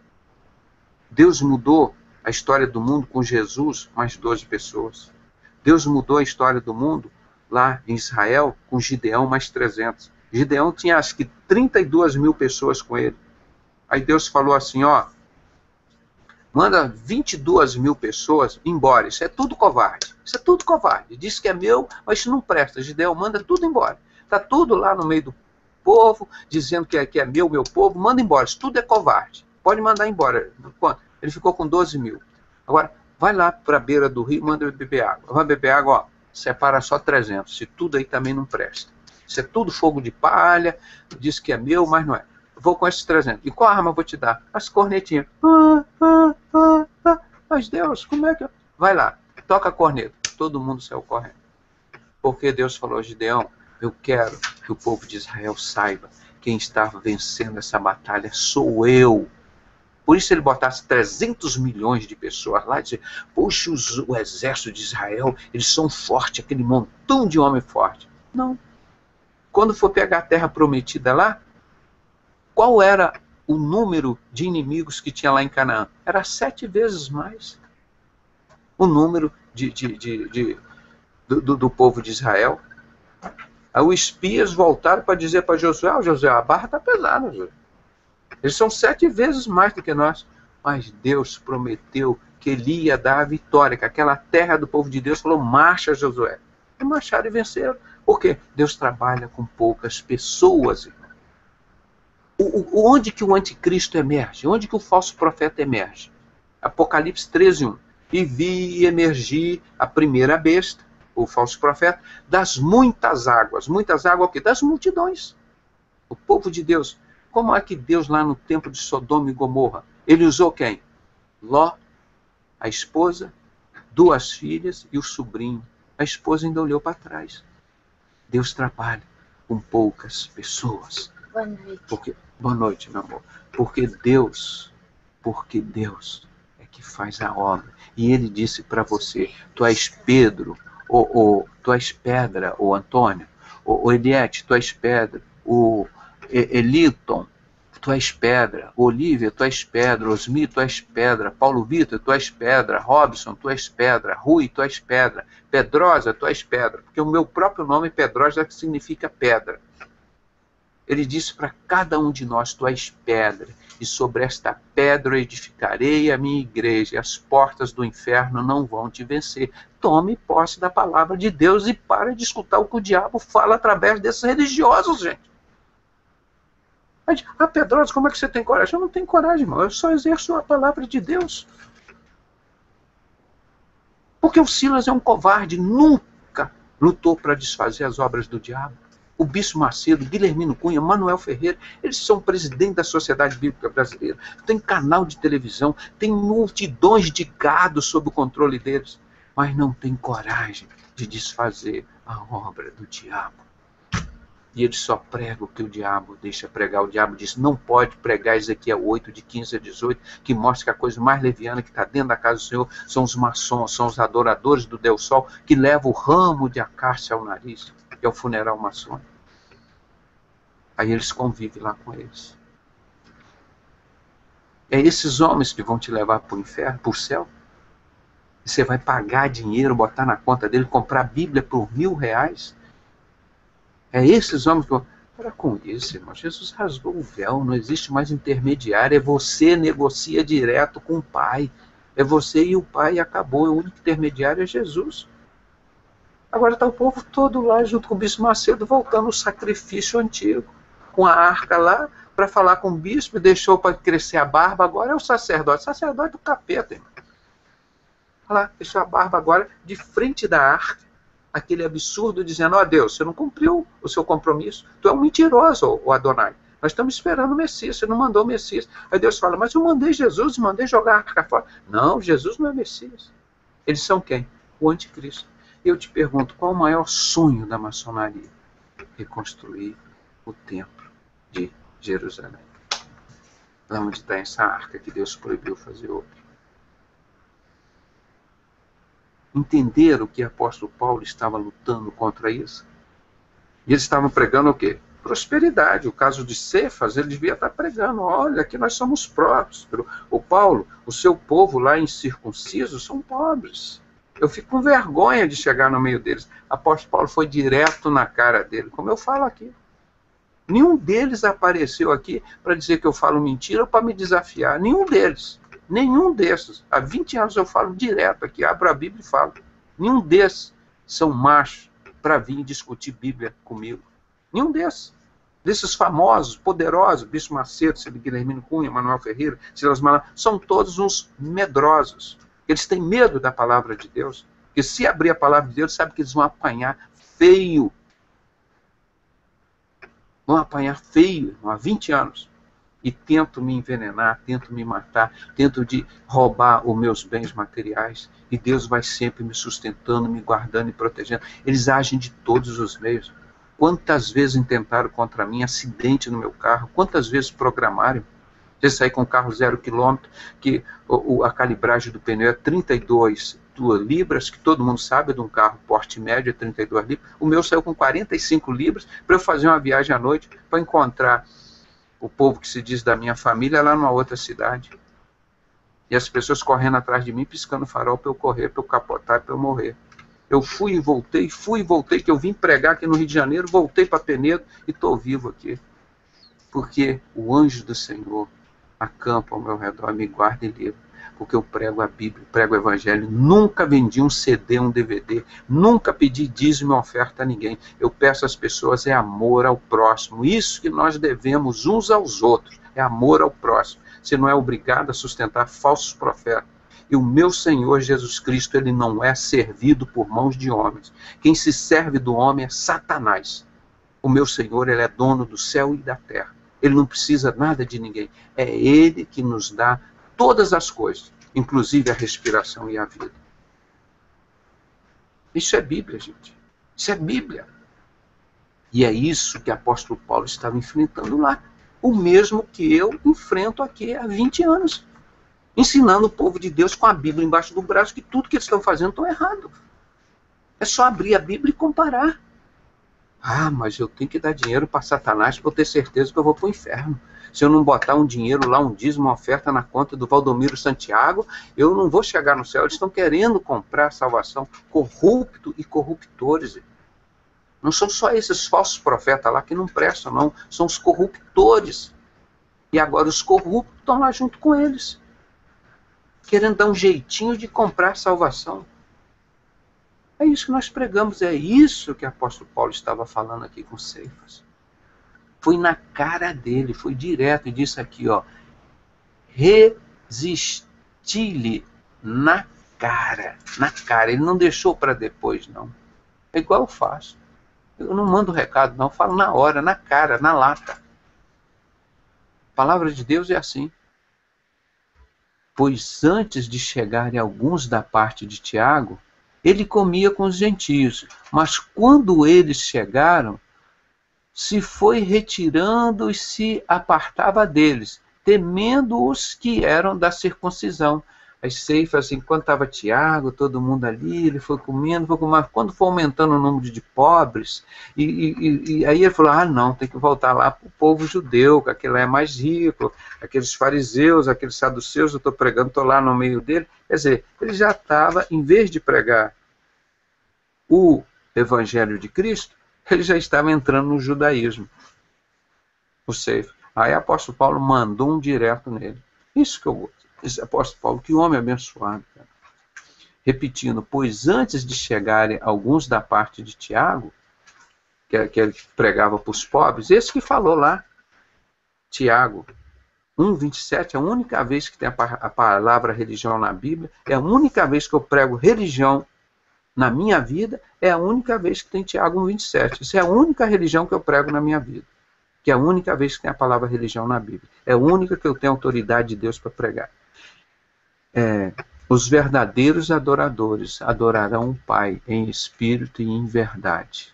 Deus mudou a história do mundo com Jesus, mais 12 pessoas. Deus mudou a história do mundo lá em Israel com Gideão, mais 300. Gideão tinha acho que 32 mil pessoas com ele. Aí Deus falou assim, ó, manda 22 mil pessoas embora. Isso é tudo covarde. Isso é tudo covarde. Diz que é meu, mas isso não presta. Gideão manda tudo embora. Está tudo lá no meio do povo, dizendo que é meu povo, manda embora. Isso tudo é covarde. Pode mandar embora. Ele ficou com 12 mil. Agora, vai lá para a beira do rio, manda beber água. Vai beber água, ó, separa só 300. Se tudo aí também não presta. Isso é tudo fogo de palha, diz que é meu, mas não é. Vou com esses 300. E qual arma eu vou te dar? As cornetinhas. Mas Deus, como é que... Vai lá, toca a corneta. Todo mundo saiu correndo. Porque Deus falou, Gideão, eu quero que o povo de Israel saiba, quem está vencendo essa batalha sou eu. Por isso ele botasse 300 milhões de pessoas lá e dizer, poxa, o exército de Israel, eles são fortes, aquele montão de homem forte. Não. Quando for pegar a terra prometida lá, Qual era o número de inimigos que tinha lá em Canaã? Era 7 vezes mais o número do povo de Israel. Aí os espias voltaram para dizer para Josué: Josué, a barra está pesada, Josué. Eles são 7 vezes mais do que nós. Mas Deus prometeu que ele ia dar a vitória, que aquela terra do povo de Deus falou: marcha, Josué. E marcharam e venceram. Por quê? Deus trabalha com poucas pessoas, irmão. Onde que o anticristo emerge? Onde que o falso profeta emerge? Apocalipse 13:1. E vi emergir a primeira besta, o falso profeta, das muitas águas. Muitas águas o quê? Das multidões. O povo de Deus. Como é que Deus lá no templo de Sodoma e Gomorra, ele usou quem? Ló, a esposa, 2 filhas e o sobrinho. A esposa ainda olhou para trás. Deus trabalha com poucas pessoas. Boa noite. Boa noite, meu amor. Porque Deus é que faz a obra. E ele disse para você: tu és Pedro, tu és pedra, o Antônio, o Eliette, tu és pedra, o Eliton, tu és pedra, Olívia, tu és pedra, Osmi, tu és pedra, Paulo Vitor, tu és pedra, Robson, tu és pedra, Rui, tu és pedra, Pedrosa, tu és pedra, porque o meu próprio nome Pedrosa significa pedra. Ele disse para cada um de nós: tu és pedra, e sobre esta pedra eu edificarei a minha igreja, e as portas do inferno não vão te vencer. Tome posse da palavra de Deus e pare de escutar o que o diabo fala através desses religiosos, gente. Pedrosa, como é que você tem coragem? Eu não tenho coragem, irmão. Eu só exerço a palavra de Deus. Porque o Silas é um covarde, nunca lutou para desfazer as obras do diabo. O Bispo Macedo, Guilhermino Cunha, Manuel Ferreira, eles são presidente da Sociedade Bíblica Brasileira. Tem canal de televisão, tem multidões de gado sob o controle deles, mas não tem coragem de desfazer a obra do diabo. E eles só pregam o que o diabo deixa pregar. O diabo diz: não pode pregar Ezequiel 8, de 15 a 18, que mostra que a coisa mais leviana que está dentro da casa do Senhor são os maçons, são os adoradores do Deus Sol, que levam o ramo de acácia ao nariz, que é o funeral maçônico. Aí eles convivem lá com eles. É esses homens que vão te levar para o inferno, para o céu. E você vai pagar dinheiro, botar na conta dele, comprar a Bíblia por R$1.000. É esses homens que vão... Para com isso, irmão. Jesus rasgou o véu, não existe mais intermediário. É você negocia direto com o Pai. É você e o Pai e acabou. O único intermediário é Jesus. Agora está o povo todo lá, junto com o Bispo Macedo, voltando ao sacrifício antigo. Com a arca lá, para falar com o bispo, deixou para crescer a barba, agora é o sacerdote do capeta, irmão. Olha lá, deixou a barba agora de frente da arca, aquele absurdo dizendo: ó Deus, você não cumpriu o seu compromisso, tu é um mentiroso, o Adonai. Nós estamos esperando o Messias, você não mandou o Messias. Aí Deus fala: mas eu mandei Jesus, mandei jogar a arca fora. Não, Jesus não é Messias. Eles são quem? O anticristo. Eu te pergunto, qual o maior sonho da maçonaria? Reconstruir o templo de Jerusalém. Onde está essa arca que Deus proibiu fazer outra? Entenderam que o apóstolo Paulo estava lutando contra isso? E eles estavam pregando o quê? Prosperidade. O caso de Cefas, ele devia estar pregando: olha, aqui nós somos prósperos. O Paulo, o seu povo lá incircunciso são pobres. Eu fico com vergonha de chegar no meio deles. O apóstolo Paulo foi direto na cara dele, como eu falo aqui. Nenhum deles apareceu aqui para dizer que eu falo mentira ou para me desafiar. Nenhum deles. Nenhum desses. Há 20 anos eu falo direto aqui, abro a Bíblia e falo. Nenhum desses são machos para vir discutir Bíblia comigo. Nenhum desses. Desses famosos, poderosos, Bispo Macedo, Guilhermino Cunha, Manuel Ferreira, Silas Malan, são todos uns medrosos. Eles têm medo da palavra de Deus. Porque se abrir a palavra de Deus, sabe que eles vão apanhar feio. Vão apanhar feio, irmão, há 20 anos. E tento me envenenar, tento me matar, tento de roubar os meus bens materiais. E Deus vai sempre me sustentando, me guardando e protegendo. Eles agem de todos os meios. Quantas vezes intentaram contra mim, acidente no meu carro, quantas vezes programaram. Você sair com um carro 0 km, que a calibragem do pneu é 32 libras, que todo mundo sabe, de um carro porte médio é 32 libras. O meu saiu com 45 libras para eu fazer uma viagem à noite para encontrar o povo que se diz da minha família lá numa outra cidade. E as pessoas correndo atrás de mim, piscando farol para eu correr, para eu capotar, para eu morrer. Eu fui e voltei, que eu vim pregar aqui no Rio de Janeiro, voltei para Penedo e estou vivo aqui. Porque o anjo do Senhor acampa ao meu redor, me guarda e livra. Porque eu prego a Bíblia, prego o Evangelho, nunca vendi um CD, um DVD, nunca pedi dízimo e oferta a ninguém. Eu peço às pessoas é amor ao próximo. Isso que nós devemos uns aos outros, é amor ao próximo. Você não é obrigado a sustentar falsos profetas. E o meu Senhor Jesus Cristo, ele não é servido por mãos de homens. Quem se serve do homem é Satanás. O meu Senhor, ele é dono do céu e da terra. Ele não precisa nada de ninguém. É ele que nos dá todas as coisas, inclusive a respiração e a vida. Isso é Bíblia, gente. Isso é Bíblia. E é isso que o apóstolo Paulo estava enfrentando lá. O mesmo que eu enfrento aqui há 20 anos. Ensinando o povo de Deus com a Bíblia embaixo do braço que tudo que eles estão fazendo está errado. É só abrir a Bíblia e comparar. Ah, mas eu tenho que dar dinheiro para Satanás para eu ter certeza que eu vou para o inferno. Se eu não botar um dinheiro lá, um dízimo, uma oferta na conta do Valdomiro Santiago, eu não vou chegar no céu. Eles estão querendo comprar a salvação. Corrupto e corruptores. Não são só esses falsos profetas lá que não prestam, não. São os corruptores. E agora os corruptos estão lá junto com eles. Querendo dar um jeitinho de comprar a salvação. É isso que nós pregamos, é isso que o apóstolo Paulo estava falando aqui com Cefas. Foi na cara dele, foi direto e disse aqui, ó, resisti-lhe na cara, ele não deixou para depois, não. É igual eu faço. Eu não mando recado, não, eu falo na hora, na cara, na lata. A palavra de Deus é assim. Pois antes de chegarem alguns da parte de Tiago, ele comia com os gentios, mas quando eles chegaram, se foi retirando e se apartava deles, temendo os que eram da circuncisão. As Cefas, enquanto estava Tiago, todo mundo ali, ele foi comendo, quando foi aumentando o número de pobres, e aí ele falou, não, tem que voltar lá para o povo judeu, que aquele é mais rico, aqueles fariseus, aqueles saduceus, eu estou pregando, estou lá no meio dele. Quer dizer, ele já estava, em vez de pregar o Evangelho de Cristo, ele já estava entrando no judaísmo. O Cefas. Aí o apóstolo Paulo mandou um direto nele. Isso que eu gosto. Esse apóstolo Paulo, que homem abençoado, cara. Repetindo, pois antes de chegarem alguns da parte de Tiago, que ele pregava para os pobres, esse que falou lá, Tiago 1:27, a única vez que tem a palavra religião na Bíblia, é a única vez que eu prego religião na minha vida, é a única vez que tem Tiago 1:27. Isso é a única religião que eu prego na minha vida, que é a única vez que tem a palavra religião na Bíblia. É a única que eu tenho autoridade de Deus para pregar. Os verdadeiros adoradores adorarão o Pai em espírito e em verdade.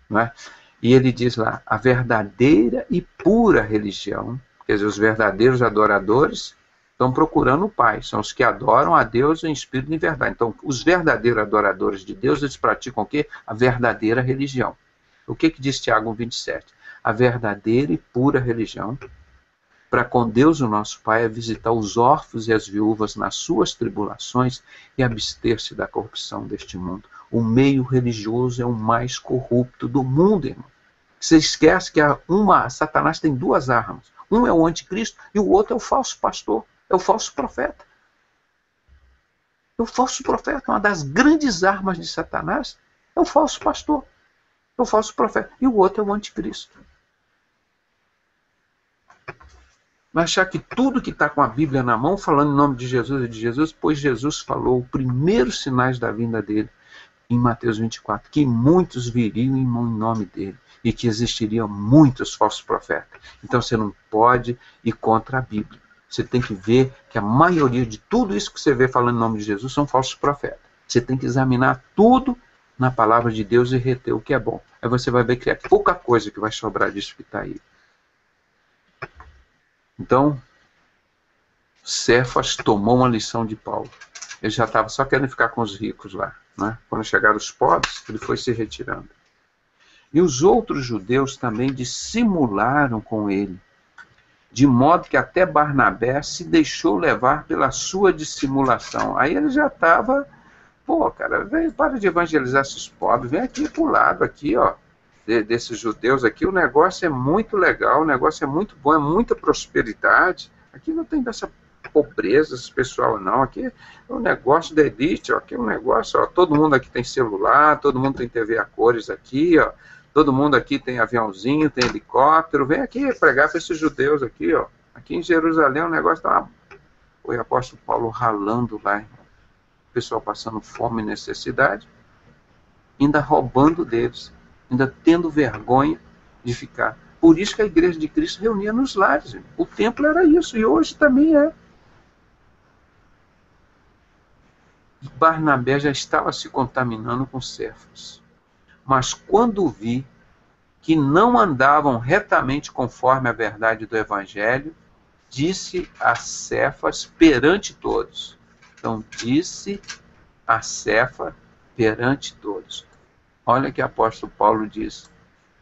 Não é? E ele diz lá, a verdadeira e pura religião, quer dizer, os verdadeiros adoradores estão procurando o Pai, são os que adoram a Deus em espírito e em verdade. Então, os verdadeiros adoradores de Deus, eles praticam o quê? A verdadeira religião. O que diz Tiago 1:27? A verdadeira e pura religião, para com Deus o nosso Pai, é visitar os órfãos e as viúvas nas suas tribulações e abster-se da corrupção deste mundo. O meio religioso é o mais corrupto do mundo, irmão. Você esquece que Satanás tem duas armas. Um é o anticristo e o outro é o falso pastor, é o falso profeta. O falso profeta, uma das grandes armas de Satanás, é o falso pastor, é o falso profeta. E o outro é o anticristo. Vai achar que tudo que está com a Bíblia na mão, falando em nome de Jesus, pois Jesus falou os primeiros sinais da vinda dele, em Mateus 24, que muitos viriam em nome dele, e que existiriam muitos falsos profetas. Então você não pode ir contra a Bíblia. Você tem que ver que a maioria de tudo isso que você vê falando em nome de Jesus são falsos profetas. Você tem que examinar tudo na palavra de Deus e reter o que é bom. Aí você vai ver que é pouca coisa que vai sobrar disso que está aí. Então, Cefas tomou uma lição de Paulo. Ele já estava só querendo ficar com os ricos lá, né? Quando chegaram os pobres, ele foi se retirando. E os outros judeus também dissimularam com ele, de modo que até Barnabé se deixou levar pela sua dissimulação. Aí ele já estava, pô, cara, vem, para de evangelizar esses pobres, vem aqui pro lado, aqui, ó, desses judeus aqui, o negócio é muito legal, o negócio é muito bom, é muita prosperidade, aqui não tem dessa pobreza, esse pessoal não, aqui é um negócio da elite, ó, aqui é um negócio, ó, todo mundo aqui tem celular, todo mundo tem TV a cores aqui, ó, todo mundo aqui tem aviãozinho, tem helicóptero, vem aqui pregar para esses judeus aqui, ó. Aqui em Jerusalém o negócio está... Foi o apóstolo Paulo ralando lá, o pessoal passando fome e necessidade, ainda roubando deles, ainda tendo vergonha de ficar. Por isso que a igreja de Cristo reunia nos lares. Irmão. O templo era isso, e hoje também é. Barnabé já estava se contaminando com Cefas. Mas quando vi que não andavam retamente conforme a verdade do Evangelho, disse a Cefas perante todos. Então, disse a Cefas perante todos. Olha que o apóstolo Paulo diz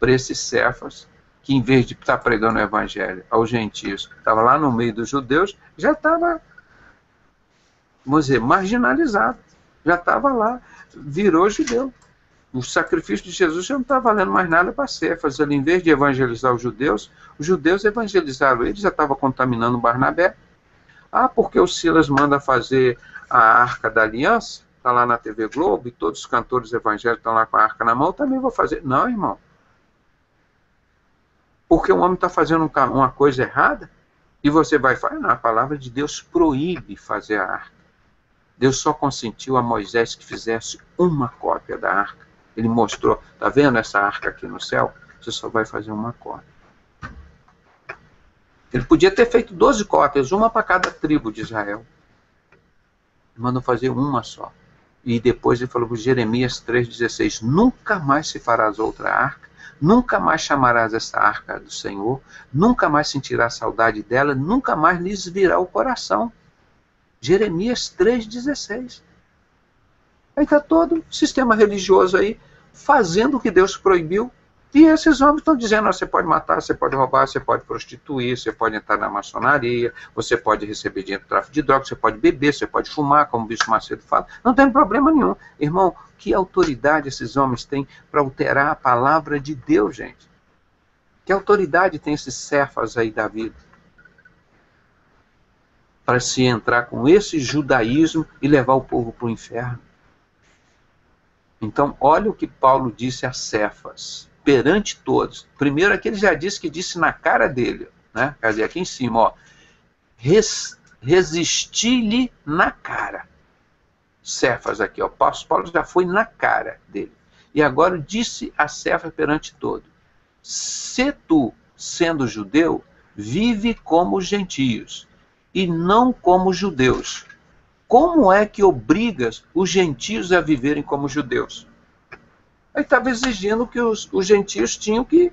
para esse Cefas, que em vez de estar pregando o Evangelho aos gentios, estava lá no meio dos judeus, já estava, vamos dizer, marginalizado. Já estava lá, virou judeu. O sacrifício de Jesus já não está valendo mais nada para Cefas. Ele, em vez de evangelizar os judeus evangelizaram ele, já estava contaminando Barnabé. Ah, porque o Silas manda fazer a Arca da Aliança, está lá na TV Globo, e todos os cantores evangélicos estão lá com a arca na mão, eu também vou fazer. Não, irmão. Porque o homem está fazendo uma coisa errada, e você vai falar, não, a palavra de Deus proíbe fazer a arca. Deus só consentiu a Moisés que fizesse uma cópia da arca. Ele mostrou, está vendo essa arca aqui no céu? Você só vai fazer uma cópia. Ele podia ter feito 12 cópias, uma para cada tribo de Israel. Ele mandou fazer uma só. E depois ele falou para Jeremias 3,16, nunca mais se farás outra arca, nunca mais chamarás essa arca do Senhor, nunca mais sentirás saudade dela, nunca mais lhes virá o coração. Jeremias 3,16. Aí está todo o sistema religioso aí, fazendo o que Deus proibiu, e esses homens estão dizendo, você pode matar, você pode roubar, você pode prostituir, você pode entrar na maçonaria, você pode receber dinheiro do tráfico de drogas, você pode beber, você pode fumar, como o Bispo Macedo fala, não tem problema nenhum. Irmão, que autoridade esses homens têm para alterar a palavra de Deus, gente? Que autoridade tem esses Cefas aí da vida? Para se entrar com esse judaísmo e levar o povo para o inferno. Então, olha o que Paulo disse a Cefas, perante todos. Primeiro, aqui ele já disse que disse na cara dele, né? Quer dizer, aqui em cima, ó, resisti-lhe na cara. Cefas aqui, ó, Paulo já foi na cara dele. E agora disse a Cefas perante todos, se tu, sendo judeu, vive como os gentios, e não como judeus. Como é que obrigas os gentios a viverem como judeus? Aí estava exigindo que os gentios tinham que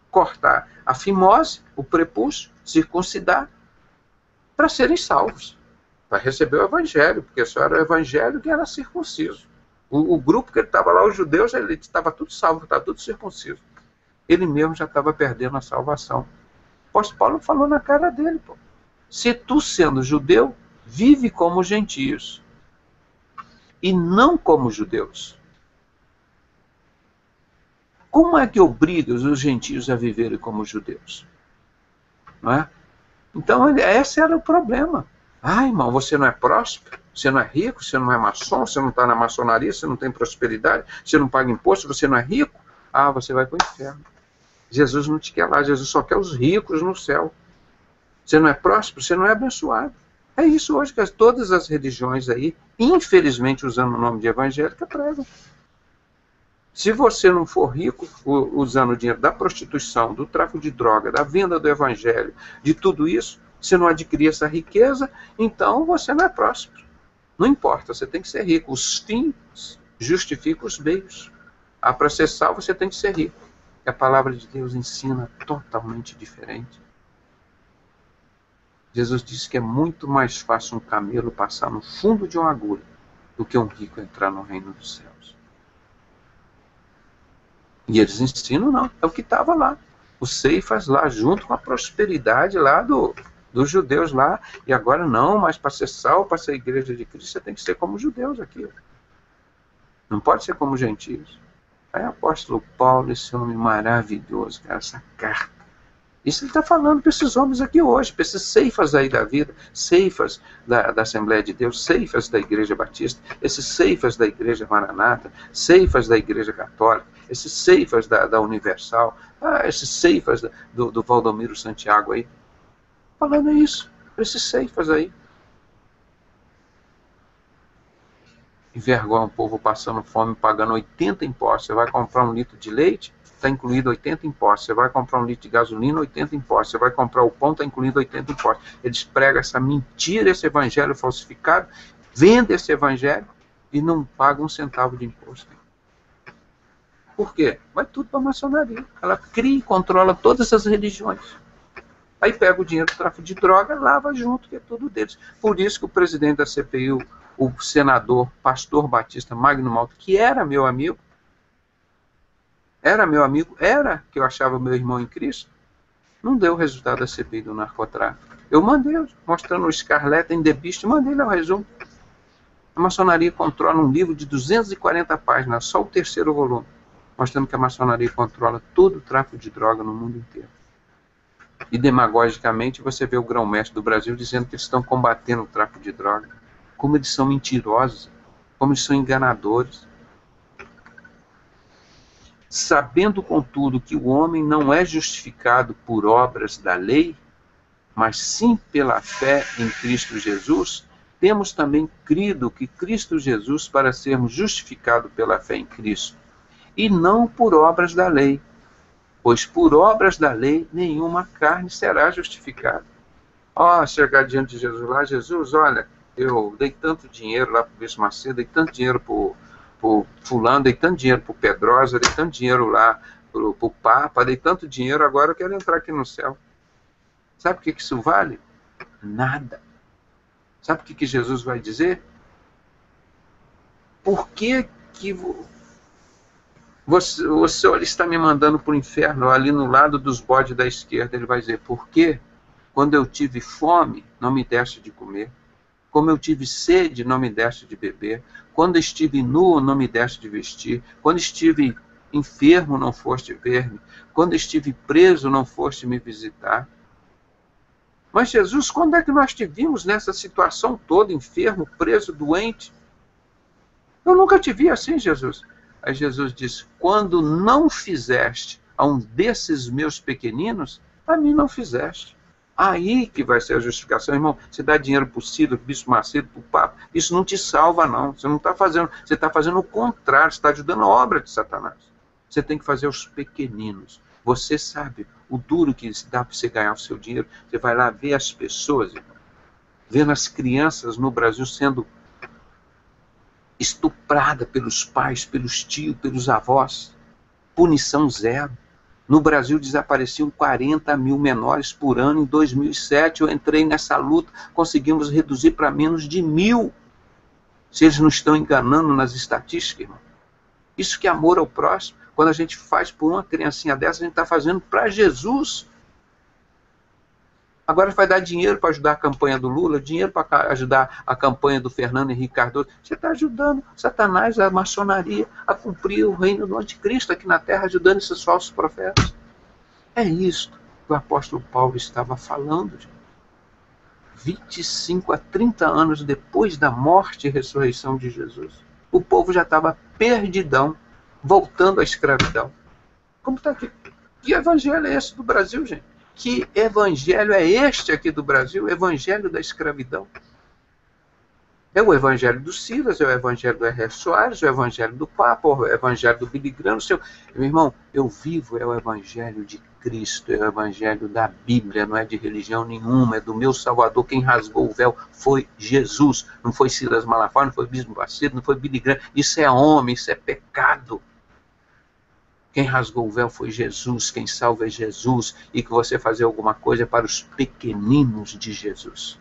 cortar a fimose, o prepúcio, circuncidar, para serem salvos, para receber o evangelho, porque só era o evangelho que era circunciso. O grupo que ele estava lá, os judeus, ele estava tudo salvo, estava tudo circunciso. Ele mesmo já estava perdendo a salvação. O apóstolo Paulo falou na cara dele, pô. Se tu, sendo judeu, vive como gentios, e não como judeus. Como é que obrigas os gentios a viverem como judeus? Não é? Então, esse era o problema. Ah, irmão, você não é próspero, você não é rico, você não é maçom, você não está na maçonaria, você não tem prosperidade, você não paga imposto, você não é rico. Ah, você vai para o inferno. Jesus não te quer lá, Jesus só quer os ricos no céu. Você não é próspero, você não é abençoado. É isso hoje que todas as religiões aí, infelizmente usando o nome de evangélica, pregam. Se você não for rico, usando o dinheiro da prostituição, do tráfico de droga, da venda do evangelho, de tudo isso, você não adquirir essa riqueza, então você não é próspero. Não importa, você tem que ser rico. Os fins justificam os meios. Para ser salvo, você tem que ser rico. E a palavra de Deus ensina totalmente diferente. Jesus disse que é muito mais fácil um camelo passar no fundo de uma agulha do que um rico entrar no reino dos céus. E eles ensinam, não. É o que estava lá. O Ceifas lá, junto com a prosperidade lá dos judeus lá. E agora não, mas para ser salvo, para ser igreja de Cristo, você tem que ser como os judeus aqui. Não pode ser como os gentios. Aí o apóstolo Paulo, esse homem maravilhoso, cara, essa carta. Isso ele está falando para esses homens aqui hoje, para esses Ceifas aí da vida, Ceifas da Assembleia de Deus, Ceifas da Igreja Batista, esses Ceifas da Igreja Maranata, Ceifas da Igreja Católica, esses Ceifas da Universal, esses Ceifas do Valdomiro Santiago aí. Falando isso, para esses Ceifas aí. Envergonha um povo passando fome, pagando 80 impostos. Você vai comprar um litro de leite, está incluído 80 impostos. Você vai comprar um litro de gasolina, 80 impostos. Você vai comprar o pão, está incluído 80 impostos. Eles pregam essa mentira, esse evangelho falsificado, vendem esse evangelho e não pagam um centavo de imposto. Por quê? Vai tudo para a maçonaria. Ela cria e controla todas as religiões. Aí pega o dinheiro do tráfico de droga, lava junto, que é tudo deles. Por isso que o presidente da CPI, o senador Pastor Batista Magno Malta, que era meu amigo, era que eu achava meu irmão em Cristo, não deu o resultado da CPI do narcotráfico. Eu mandei, mostrando o Scarlett em The Beast, mandei lá o resumo. A maçonaria controla um livro de 240 páginas, só o 3º volume, mostrando que a maçonaria controla todo o tráfico de droga no mundo inteiro. E demagogicamente você vê o grão-mestre do Brasil dizendo que eles estão combatendo o tráfico de droga. Como eles são mentirosos, como eles são enganadores. Sabendo, contudo, que o homem não é justificado por obras da lei, mas sim pela fé em Cristo Jesus, temos também crido que Cristo Jesus, para sermos justificados pela fé em Cristo, e não por obras da lei, pois por obras da lei nenhuma carne será justificada. Chegar diante de Jesus lá, Jesus, olha, eu dei tanto dinheiro lá para o Bispo Macedo, dei tanto dinheiro para o fulano, dei tanto dinheiro para o Pedrosa, dei tanto dinheiro lá para o Papa, dei tanto dinheiro, agora eu quero entrar aqui no céu. Sabe o que isso vale? Nada. Sabe o que Jesus vai dizer? Por que você está me mandando para o inferno, ali no lado dos bodes da esquerda? Ele vai dizer, por quê? Quando eu tive fome, não me deste de comer. Como eu tive sede, não me deste de beber. Quando estive nu, não me deste de vestir. Quando estive enfermo, não foste ver-me. Quando estive preso, não foste me visitar. Mas Jesus, quando é que nós te vimos nessa situação toda, enfermo, preso, doente? Eu nunca te vi assim, Jesus. Aí Jesus disse, quando não fizeste a um desses meus pequeninos, a mim não fizeste. Aí que vai ser a justificação, irmão. Você dá dinheiro para o Ciro, para o Bispo Macedo, para o Papa, isso não te salva, não. Você não está fazendo, você está fazendo o contrário, você está ajudando a obra de Satanás. Você tem que fazer os pequeninos. Você sabe o duro que dá para você ganhar o seu dinheiro. Você vai lá ver as pessoas, irmão, vendo as crianças no Brasil sendo estuprada pelos pais, pelos tios, pelos avós. Punição zero. No Brasil desapareciam 40 mil menores por ano. Em 2007 eu entrei nessa luta, conseguimos reduzir para menos de 1.000. Se eles não estão enganando nas estatísticas, irmão. Isso que é amor ao próximo. Quando a gente faz por uma criancinha dessa, a gente está fazendo para Jesus. Agora vai dar dinheiro para ajudar a campanha do Lula, dinheiro para ajudar a campanha do Fernando Henrique Cardoso. Você está ajudando Satanás, a maçonaria, a cumprir o reino do anticristo aqui na terra, ajudando esses falsos profetas. É isso que o apóstolo Paulo estava falando. 25 a 30 anos depois da morte e ressurreição de Jesus. O povo já estava perdidão, voltando à escravidão. Como está aqui? Que evangelho é esse do Brasil, gente? Que evangelho é este aqui do Brasil? O evangelho da escravidão. É o evangelho do Silas, é o evangelho do R.R. Soares, é o evangelho do Papa, é o evangelho do Billy Graham. Meu irmão, eu vivo, é o evangelho de Cristo, é o evangelho da Bíblia, não é de religião nenhuma, é do meu Salvador. Quem rasgou o véu foi Jesus, não foi Silas Malafaia, não foi Bispo Macedo, não foi Billy Graham. Isso é homem, isso é pecado. Quem rasgou o véu foi Jesus, quem salva é Jesus, e que você fazer alguma coisa é para os pequeninos de Jesus.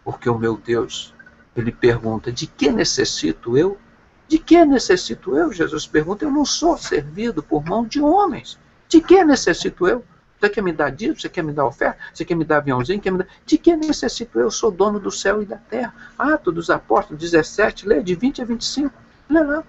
Porque o meu Deus, ele pergunta, de que necessito eu? De que necessito eu? Jesus pergunta. Eu não sou servido por mão de homens. De que necessito eu? Você quer me dar dízimo? Você quer me dar oferta? Você quer me dar aviãozinho? De que necessito eu? Eu sou dono do céu e da terra. Atos dos Apóstolos 17, lê de 20 a 25. Lê lá.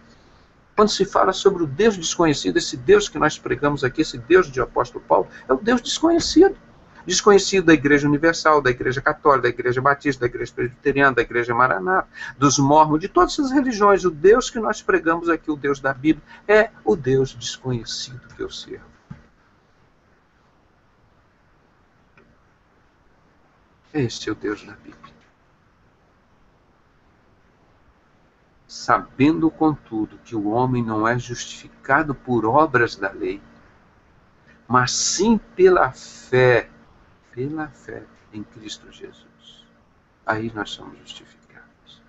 Quando se fala sobre o Deus desconhecido, esse Deus que nós pregamos aqui, esse Deus de apóstolo Paulo, é o Deus desconhecido. Desconhecido da Igreja Universal, da Igreja Católica, da Igreja Batista, da Igreja Presbiteriana, da Igreja Maranata, dos Mormons, de todas essas religiões. O Deus que nós pregamos aqui, o Deus da Bíblia, é o Deus desconhecido que eu sirvo. Este é o Deus da Bíblia. Sabendo, contudo, que o homem não é justificado por obras da lei, mas sim pela fé em Cristo Jesus. Aí nós somos justificados.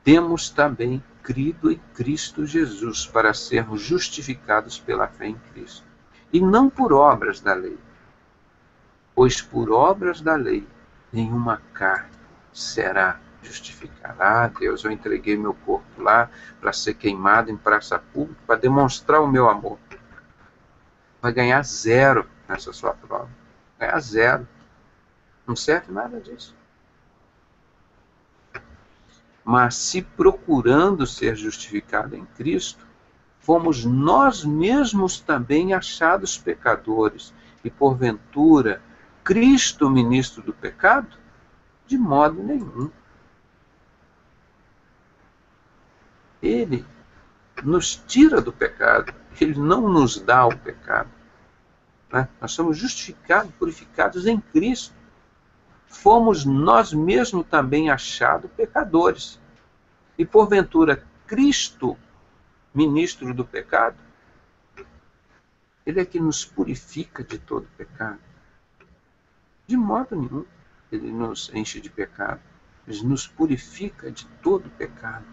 Temos também crido em Cristo Jesus para sermos justificados pela fé em Cristo, e não por obras da lei. Pois por obras da lei, nenhuma carne será justificada. Ah, Deus, eu entreguei meu corpo lá para ser queimado em praça pública, para demonstrar o meu amor. Vai ganhar 0 nessa sua prova. Vai ganhar 0. Não serve nada disso. Mas se procurando ser justificado em Cristo, fomos nós mesmos também achados pecadores, e porventura Cristo, ministro do pecado? De modo nenhum. Ele nos tira do pecado. Ele não nos dá o pecado. Né? Nós somos justificados, purificados em Cristo. Fomos nós mesmos também achados pecadores. E porventura Cristo, ministro do pecado? Ele é que nos purifica de todo pecado. De modo nenhum ele nos enche de pecado. Ele nos purifica de todo pecado.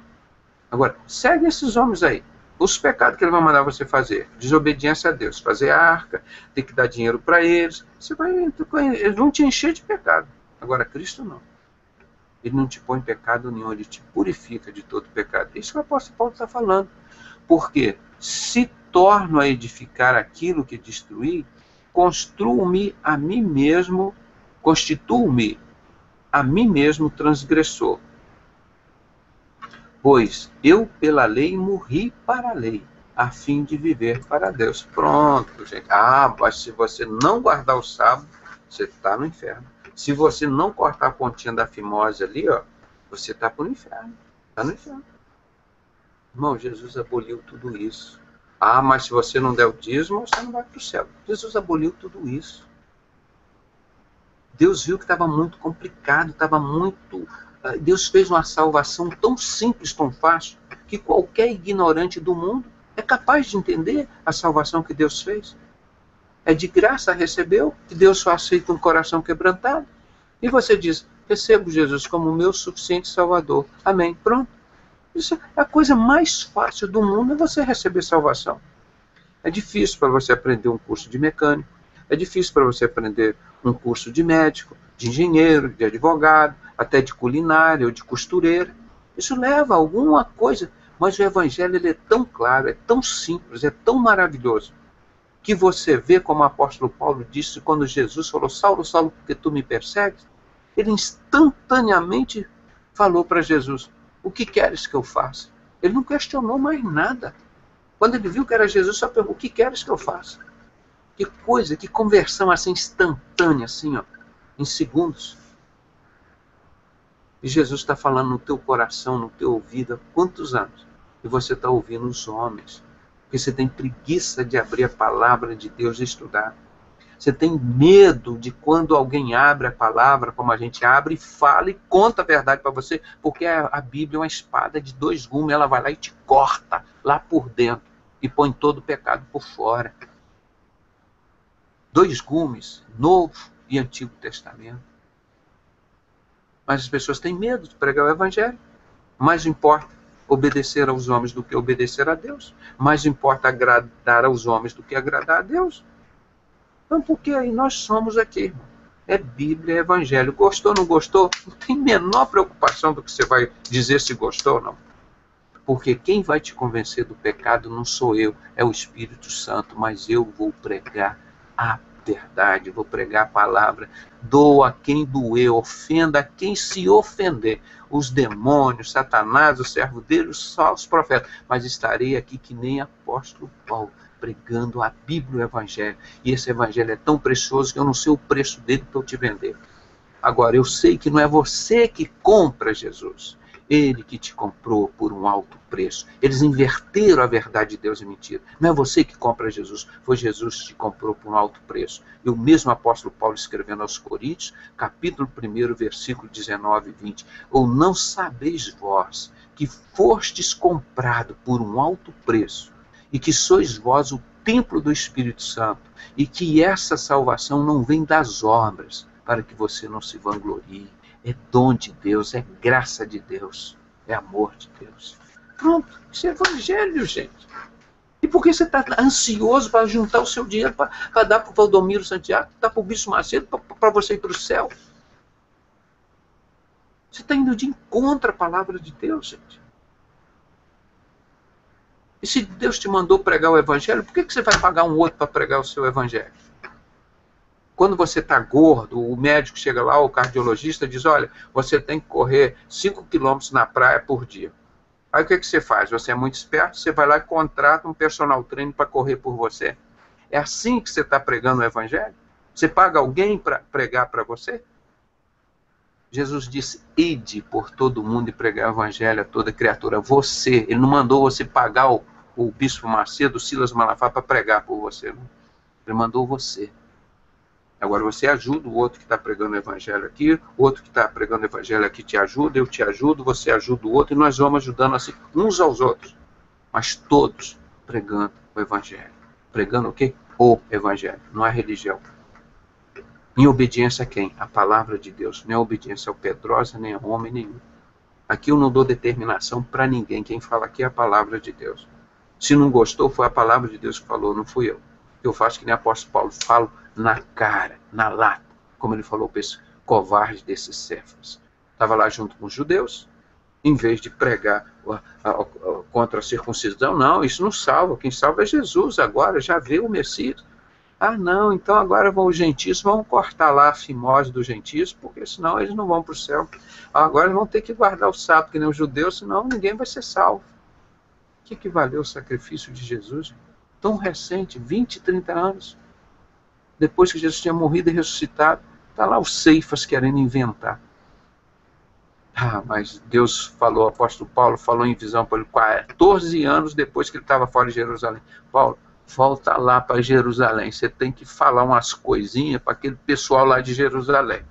Agora, segue esses homens aí. Os pecados que ele vai mandar você fazer. Desobediência a Deus. Fazer a arca. Ter que dar dinheiro para eles. Eles vão te encher de pecado. Agora, Cristo não. Ele não te põe em pecado nenhum. Ele te purifica de todo pecado. Isso que o apóstolo Paulo está falando. Porque se torno a edificar aquilo que destruí, constituo-me a mim mesmo transgressor. Pois eu pela lei morri para a lei, a fim de viver para Deus. Pronto, gente. Ah, mas se você não guardar o sábado, você está no inferno. Se você não cortar a pontinha da fimose ali, ó, você está para o inferno. Está no inferno. Irmão, Jesus aboliu tudo isso. Ah, mas se você não der o dízimo, você não vai para o céu. Jesus aboliu tudo isso. Deus viu que estava muito complicado, Deus fez uma salvação tão simples, tão fácil, que qualquer ignorante do mundo é capaz de entender a salvação que Deus fez. É de graça, recebeu, que Deus só aceita um coração quebrantado. E você diz, recebo Jesus como o meu suficiente Salvador. Amém. Pronto. Isso é a coisa mais fácil do mundo, é você receber salvação. É difícil para você aprender um curso de mecânico, é difícil para você aprender um curso de médico, de engenheiro, de advogado, até de culinária ou de costureira. Isso leva a alguma coisa, mas o Evangelho ele é tão claro, é tão simples, é tão maravilhoso, que você vê como o apóstolo Paulo disse quando Jesus falou, Saulo, Saulo, porque tu me persegues? Ele instantaneamente falou para Jesus, o que queres que eu faça? Ele não questionou mais nada. Quando ele viu que era Jesus, só perguntou, o que queres que eu faça? Que coisa, que conversão assim instantânea, assim, ó, em segundos. E Jesus está falando no teu coração, no teu ouvido, há quantos anos? E você está ouvindo os homens. Porque você tem preguiça de abrir a palavra de Deus e estudar. Você tem medo de quando alguém abre a palavra, como a gente abre, e fala e conta a verdade para você, porque a Bíblia é uma espada de 2 gumes, ela vai lá e te corta lá por dentro e põe todo o pecado por fora. 2 gumes, Novo e Antigo Testamento. Mas as pessoas têm medo de pregar o Evangelho. Mais importa obedecer aos homens do que obedecer a Deus. Mais importa agradar aos homens do que agradar a Deus. Então, porque aí nós somos aqui, irmão. É Bíblia, é Evangelho. Gostou, não gostou? Não tem menor preocupação do que você vai dizer se gostou ou não. Porque quem vai te convencer do pecado não sou eu, é o Espírito Santo, mas eu vou pregar a verdade, vou pregar a palavra. Doa a quem doer, ofenda a quem se ofender. Os demônios, Satanás, o servo dele, os falsos profetas. Mas estarei aqui que nem apóstolo Paulo, pregando a Bíblia e o Evangelho. E esse Evangelho é tão precioso que eu não sei o preço dele para eu te vender. Agora, eu sei que não é você que compra Jesus. Ele que te comprou por um alto preço. Eles inverteram a verdade de Deus em mentira. Não é você que compra Jesus, foi Jesus que te comprou por um alto preço. E o mesmo apóstolo Paulo escrevendo aos Coríntios, capítulo 1, versículo 19 e 20. Ou não sabeis vós que fostes comprado por um alto preço, e que sois vós o templo do Espírito Santo, e que essa salvação não vem das obras, para que você não se vanglorie. É dom de Deus, é graça de Deus, é amor de Deus. Pronto, isso é Evangelho, gente. E por que você está ansioso para juntar o seu dinheiro para dar para o Valdomiro Santiago, dar para o Bispo Macedo, para você ir para o céu? Você está indo de encontro à palavra de Deus, gente. E se Deus te mandou pregar o Evangelho, por que você vai pagar um outro para pregar o seu Evangelho? Quando você está gordo, o médico chega lá, o cardiologista diz, olha, você tem que correr 5 quilômetros na praia por dia. Aí o que você faz? Você é muito esperto, você vai lá e contrata um personal trainer para correr por você. É assim que você está pregando o Evangelho? Você paga alguém para pregar para você? Jesus disse, ide por todo mundo e pregar o Evangelho a toda criatura. Você, ele não mandou você pagar o Bispo Macedo, o Silas Malafaia para pregar por você. Não. Ele mandou você. Agora você ajuda o outro que está pregando o Evangelho aqui, o outro que está pregando o Evangelho aqui te ajuda, eu te ajudo, você ajuda o outro, e nós vamos ajudando assim, uns aos outros. Mas todos pregando o Evangelho. Pregando o quê? O Evangelho, não é religião. Em obediência a quem? A palavra de Deus. Não é obediência ao Pedrosa, nem a homem nenhum. Aqui eu não dou determinação para ninguém. Quem fala aqui é a palavra de Deus. Se não gostou, foi a palavra de Deus que falou, não fui eu. Eu faço que nem o apóstolo Paulo, falo na cara, na lata, como ele falou para esse covarde desses Cefas. Estava lá junto com os judeus, em vez de pregar contra a circuncisão, não, isso não salva, quem salva é Jesus agora, já veio o Messias. Ah, não, então agora os gentios vão cortar lá a fimose dos gentios, porque senão eles não vão para o céu. Agora eles vão ter que guardar o sábado, que nem os judeus, senão ninguém vai ser salvo. O que valeu o sacrifício de Jesus? Tão recente, 20, 30 anos, depois que Jesus tinha morrido e ressuscitado, está lá os ceifas querendo inventar. Ah, mas Deus falou, o apóstolo Paulo falou em visão para ele 14 anos depois que ele estava fora de Jerusalém. Paulo, volta lá para Jerusalém, você tem que falar umas coisinhas para aquele pessoal lá de Jerusalém.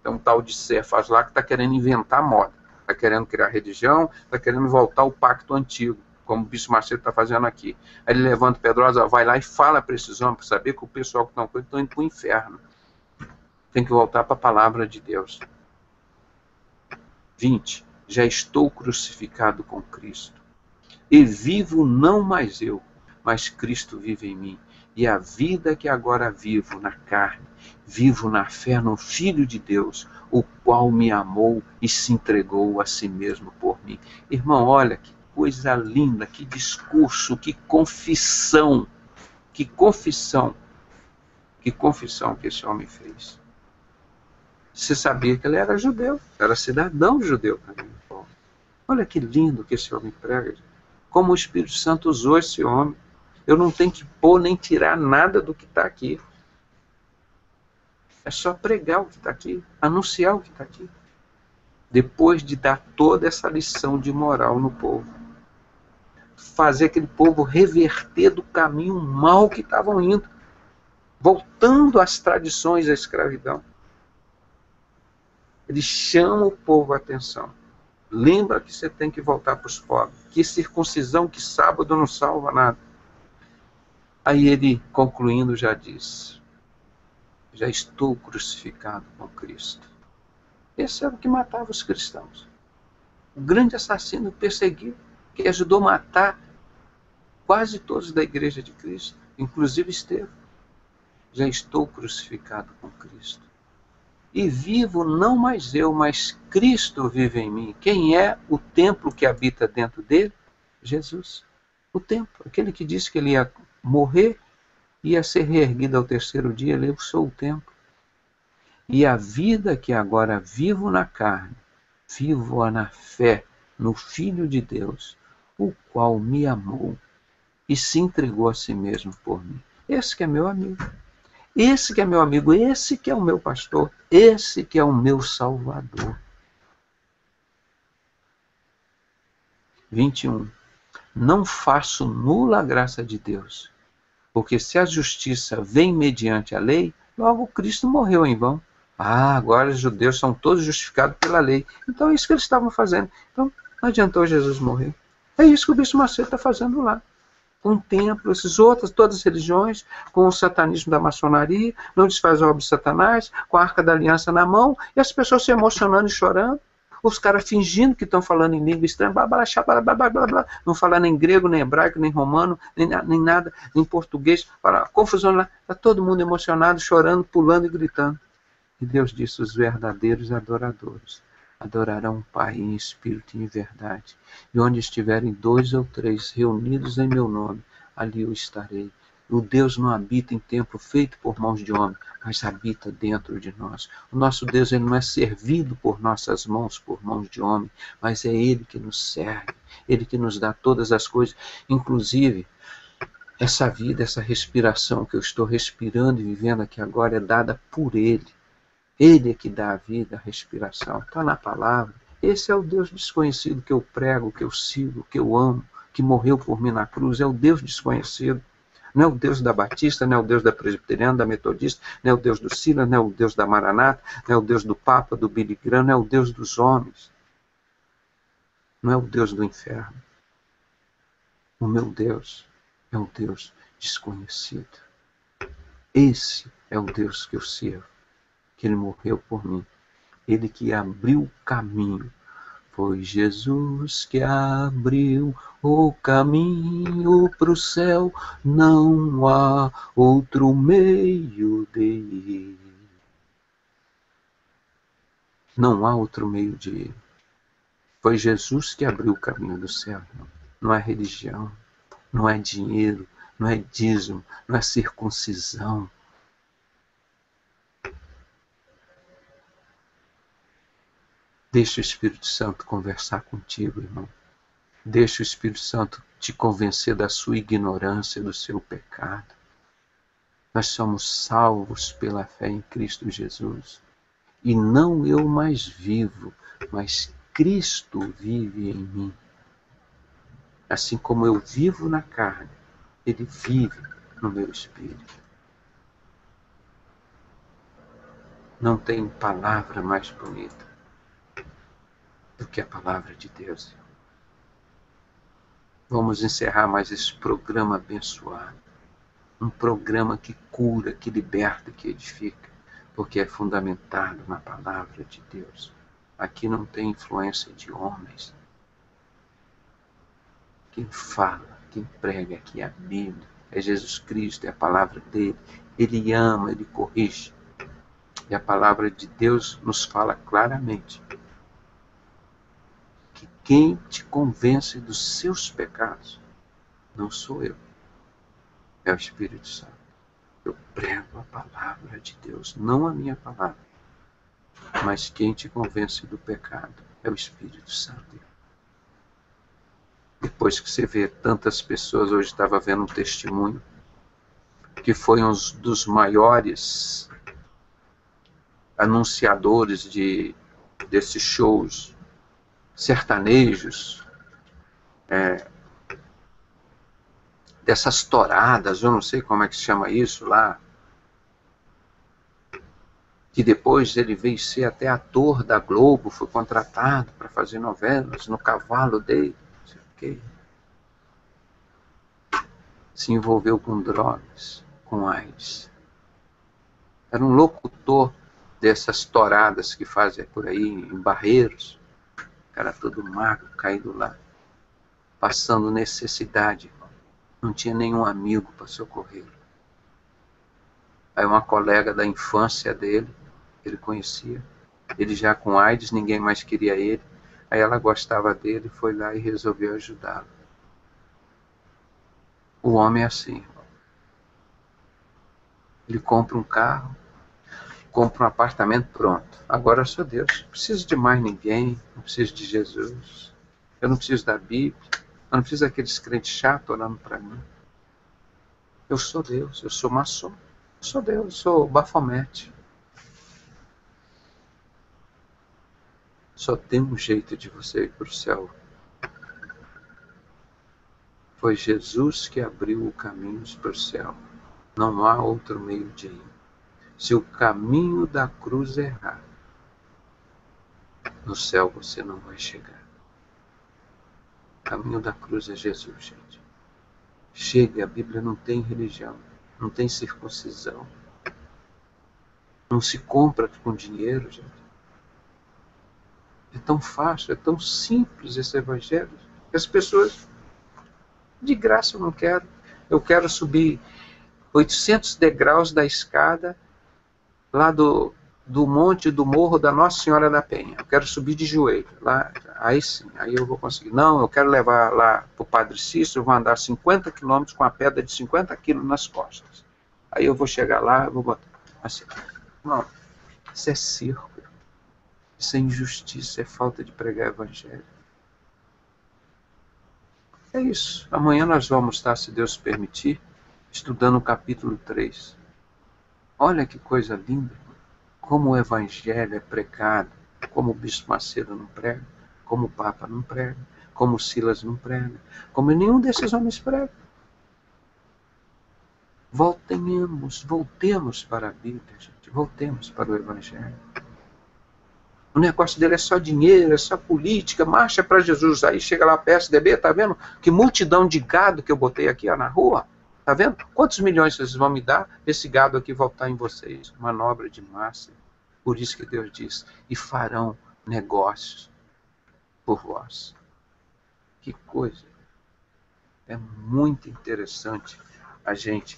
Tem um tal de Cefas lá que está querendo inventar moda, está querendo criar religião, está querendo voltar ao pacto antigo, como o Bispo Macedo está fazendo aqui. Aí ele levanta Pedrosa, vai lá e fala para esses homens, para saber que o pessoal que estão indo para o inferno. Tem que voltar para a palavra de Deus. 20. Já estou crucificado com Cristo. E vivo não mais eu, mas Cristo vive em mim. E a vida que agora vivo na carne, vivo na fé no Filho de Deus, o qual me amou e se entregou a si mesmo por mim. Irmão, olha que coisa linda, que discurso, que confissão que esse homem fez. Você sabia que ele era judeu, era cidadão judeu também. Olha que lindo que esse homem prega. Como o Espírito Santo usou esse homem. Eu não tenho que pôr nem tirar nada do que está aqui. É só pregar o que está aqui, anunciar o que está aqui. Depois de dar toda essa lição de moral no povo. Fazer aquele povo reverter do caminho mal que estavam indo. Voltando às tradições da escravidão. Ele chama o povo à atenção. Lembra que você tem que voltar para os pobres. Que circuncisão, que sábado não salva nada. Aí ele, concluindo, já diz: já estou crucificado com Cristo. Esse era o que matava os cristãos. O grande assassino perseguido, que ajudou a matar quase todos da igreja de Cristo, inclusive Estevão. Já estou crucificado com Cristo. E vivo não mais eu, mas Cristo vive em mim. Quem é o templo que habita dentro dele? Jesus. O templo, aquele que disse que ele ia morrer, ia ser reerguido ao terceiro dia, eu sou o templo. E a vida que agora vivo na carne, vivo-a na fé, no Filho de Deus, o qual me amou e se entregou a si mesmo por mim. Esse que é meu amigo. Esse que é meu amigo, esse que é o meu pastor, esse que é o meu Salvador. 21. Não faço nula a graça de Deus, porque se a justiça vem mediante a lei, logo Cristo morreu em vão. Agora os judeus são todos justificados pela lei. Então é isso que eles estavam fazendo. Então não adiantou Jesus morrer. É isso que o Bispo Macedo está fazendo lá. Com o templo, todas as religiões, com o satanismo da maçonaria, não desfaz a obra de Satanás, com a Arca da Aliança na mão, e as pessoas se emocionando e chorando, os caras fingindo que estão falando em língua estranha, blá, blá, blá, blá, blá, blá, blá, não falando nem grego, nem hebraico, nem romano, nem nada, nem português, confusão lá, está todo mundo emocionado, chorando, pulando e gritando. E Deus disse, os verdadeiros adoradores adorarão o Pai em espírito e em verdade. E onde estiverem 2 ou 3 reunidos em meu nome, ali eu estarei. O Deus não habita em templo feito por mãos de homem, mas habita dentro de nós. O nosso Deus ele não é servido por nossas mãos, por mãos de homem, mas é Ele que nos serve, Ele que nos dá todas as coisas, inclusive essa vida, essa respiração que eu estou respirando e vivendo aqui agora é dada por Ele. Ele é que dá a vida, a respiração. Está na palavra. Esse é o Deus desconhecido que eu prego, que eu sigo, que eu amo, que morreu por mim na cruz. É o Deus desconhecido. Não é o Deus da Batista, não é o Deus da Presbiteriana, da Metodista, não é o Deus do Silas, não é o Deus da Maranata, não é o Deus do Papa, do Billy Graham, não é o Deus dos homens. Não é o Deus do inferno. O meu Deus é o Deus desconhecido. Esse é o Deus que eu sirvo. Que ele morreu por mim. Ele que abriu o caminho. Foi Jesus que abriu o caminho para o céu. Não há outro meio de ir. Não há outro meio de ir. Foi Jesus que abriu o caminho do céu. Não é religião, não é dinheiro, não é dízimo, não é circuncisão. Deixa o Espírito Santo conversar contigo, irmão. Deixa o Espírito Santo te convencer da sua ignorância, do seu pecado. Nós somos salvos pela fé em Cristo Jesus. E não eu mais vivo, mas Cristo vive em mim. Assim como eu vivo na carne, Ele vive no meu espírito. Não tem palavra mais bonita do que a palavra de Deus. Vamos encerrar mais esse programa abençoado. Um programa que cura, que liberta, que edifica, porque é fundamentado na palavra de Deus. Aqui não tem influência de homens. Quem fala, quem prega aqui é a Bíblia, é Jesus Cristo, é a palavra dele. Ele ama, ele corrige. E a palavra de Deus nos fala claramente que quem te convence dos seus pecados não sou eu, é o Espírito Santo. Eu prego a palavra de Deus, não a minha palavra. Mas quem te convence do pecado é o Espírito Santo. Depois que você vê tantas pessoas, hoje estava vendo um testemunho, que foi um dos maiores anunciadores desses shows sertanejos, dessas touradas, eu não sei como é que se chama isso lá, que depois ele veio ser até ator da Globo, foi contratado para fazer novelas no cavalo dele, não sei o quê. Se envolveu com drogas, com AIDS. Era um locutor dessas touradas que fazem por aí em Barreiros, cara todo magro, caído lá, passando necessidade, não tinha nenhum amigo para socorrer. Aí uma colega da infância dele Ele conhecia. Ele já com AIDS, ninguém mais queria ele. Aí ela gostava dele, foi lá e resolveu ajudá-lo. O homem é assim. Ele compra um carro, compra um apartamento, pronto. Agora eu sou Deus. Não preciso de mais ninguém, não preciso de Jesus. Eu não preciso da Bíblia. Eu não preciso daqueles crentes chatos olhando para mim. Eu sou Deus, eu sou maçom. Eu sou Deus, eu sou Bafomete. Só tem um jeito de você ir para o céu. Foi Jesus que abriu o caminho para o céu. Não há outro meio de ir. Se o caminho da cruz errar, no céu você não vai chegar. O caminho da cruz é Jesus, gente. Chegue, a Bíblia não tem religião, não tem circuncisão. Não se compra com dinheiro, gente. É tão fácil, é tão simples esse evangelho. As pessoas, de graça eu não quero. Eu quero subir 800 degraus da escada lá do monte, do morro da Nossa Senhora da Penha. Eu quero subir de joelho. Lá, aí sim, aí eu vou conseguir. Não, eu quero levar lá para o Padre Cícero, eu vou andar 50 quilômetros com a pedra de 50 quilos nas costas. Aí eu vou chegar lá, eu vou botar assim. Não, isso é circo. Isso é injustiça, é falta de pregar evangelho. É isso. Amanhã nós vamos estar, se Deus permitir, estudando o capítulo 3. Olha que coisa linda. Como o evangelho é pregado, como o Bispo Macedo não prega, como o Papa não prega, como o Silas não prega, como nenhum desses homens prega. Voltemos para a Bíblia, gente. Voltemos para o evangelho. O negócio dele é só dinheiro, é só política, marcha para Jesus. Aí chega lá PSDB, tá vendo? Que multidão de gado que eu botei aqui ó, na rua. Tá vendo? Quantos milhões vocês vão me dar? Esse gado aqui voltar em vocês. Manobra de massa. Por isso que Deus diz, e farão negócios por vós. Que coisa. É muito interessante a gente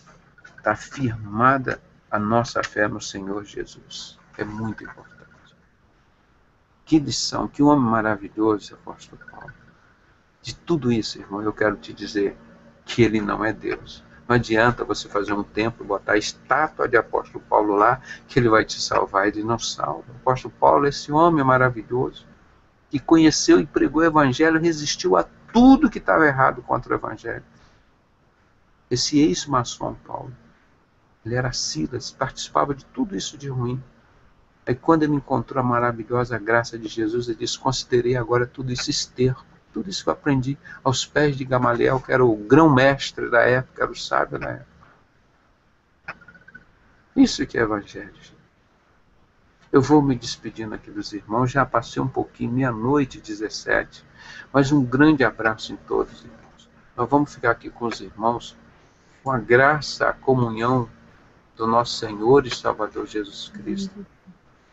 estar firmada a nossa fé no Senhor Jesus. É muito importante. Que lição, que homem maravilhoso, apóstolo Paulo. De tudo isso, irmão, eu quero te dizer que ele não é Deus. Não adianta você fazer um templo, botar a estátua de apóstolo Paulo lá, que ele vai te salvar. Ele não salva. O apóstolo Paulo é esse homem maravilhoso, que conheceu e pregou o evangelho, resistiu a tudo que estava errado contra o evangelho. Esse ex-maçom Paulo, ele era Silas, participava de tudo isso de ruim. Aí quando ele encontrou a maravilhosa graça de Jesus, ele disse, considerei agora tudo isso esterco. Tudo isso que eu aprendi aos pés de Gamaliel, que era o grão-mestre da época, era o sábio da época. Isso que é evangelho. Eu vou me despedindo aqui dos irmãos, já passei um pouquinho, 00:17, mas um grande abraço em todos, irmãos. Nós vamos ficar aqui com os irmãos, com a graça, a comunhão do nosso Senhor e Salvador Jesus Cristo.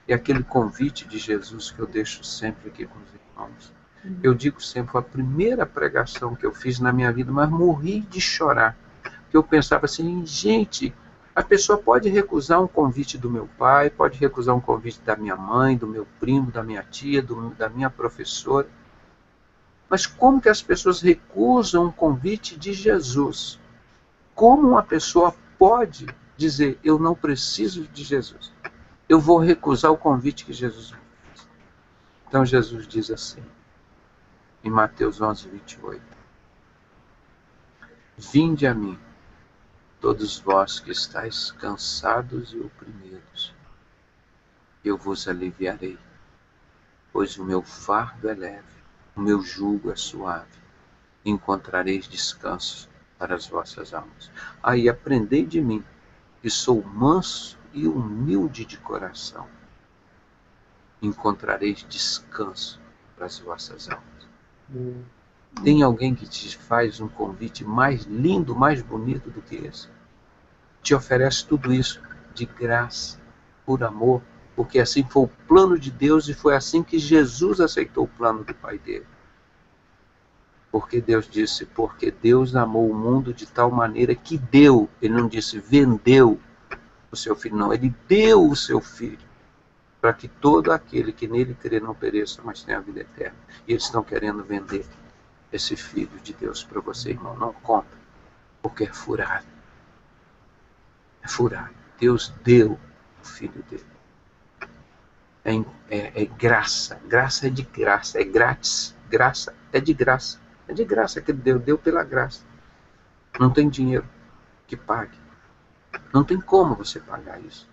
E aquele convite de Jesus que eu deixo sempre aqui com os irmãos. Eu digo sempre, foi a primeira pregação que eu fiz na minha vida, mas morri de chorar. Porque eu pensava assim, gente, a pessoa pode recusar um convite do meu pai, pode recusar um convite da minha mãe, do meu primo, da minha tia, da minha professora. Mas como que as pessoas recusam um convite de Jesus? Como uma pessoa pode dizer, eu não preciso de Jesus? Eu vou recusar o convite que Jesus me fez. Então Jesus diz assim, em Mateus 11:28. Vinde a mim, todos vós que estáis cansados e oprimidos, eu vos aliviarei, pois o meu fardo é leve, o meu jugo é suave, e encontrareis descanso para as vossas almas. Aí aprendei de mim, que sou manso e humilde de coração, encontrareis descanso para as vossas almas. Tem alguém que te faz um convite mais lindo, mais bonito do que esse? Te oferece tudo isso de graça, por amor, porque assim foi o plano de Deus e foi assim que Jesus aceitou o plano do Pai dele. Porque Deus disse, porque Deus amou o mundo de tal maneira que deu, ele não disse vendeu o seu filho, não, ele deu o seu filho, para que todo aquele que nele crê não pereça, mas tenha a vida eterna. E eles estão querendo vender esse Filho de Deus para você, irmão. Não compra, porque é furado. É furado. Deus deu o Filho dele. É graça. Graça é de graça. É grátis. Graça é de graça. É de graça que Deus deu pela graça. Não tem dinheiro que pague. Não tem como você pagar isso.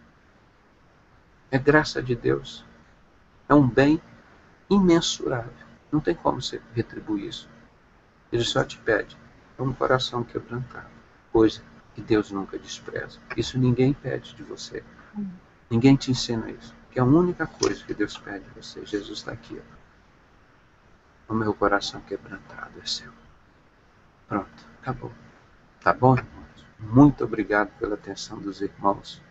É graça de Deus. É um bem imensurável. Não tem como você retribuir isso. Ele só te pede um coração quebrantado. Coisa que Deus nunca despreza. Isso ninguém pede de você. Ninguém te ensina isso. Que é a única coisa que Deus pede de você. Jesus está aqui. Ó. O meu coração quebrantado é seu. Pronto, acabou. Tá bom, irmãos? Muito obrigado pela atenção dos irmãos.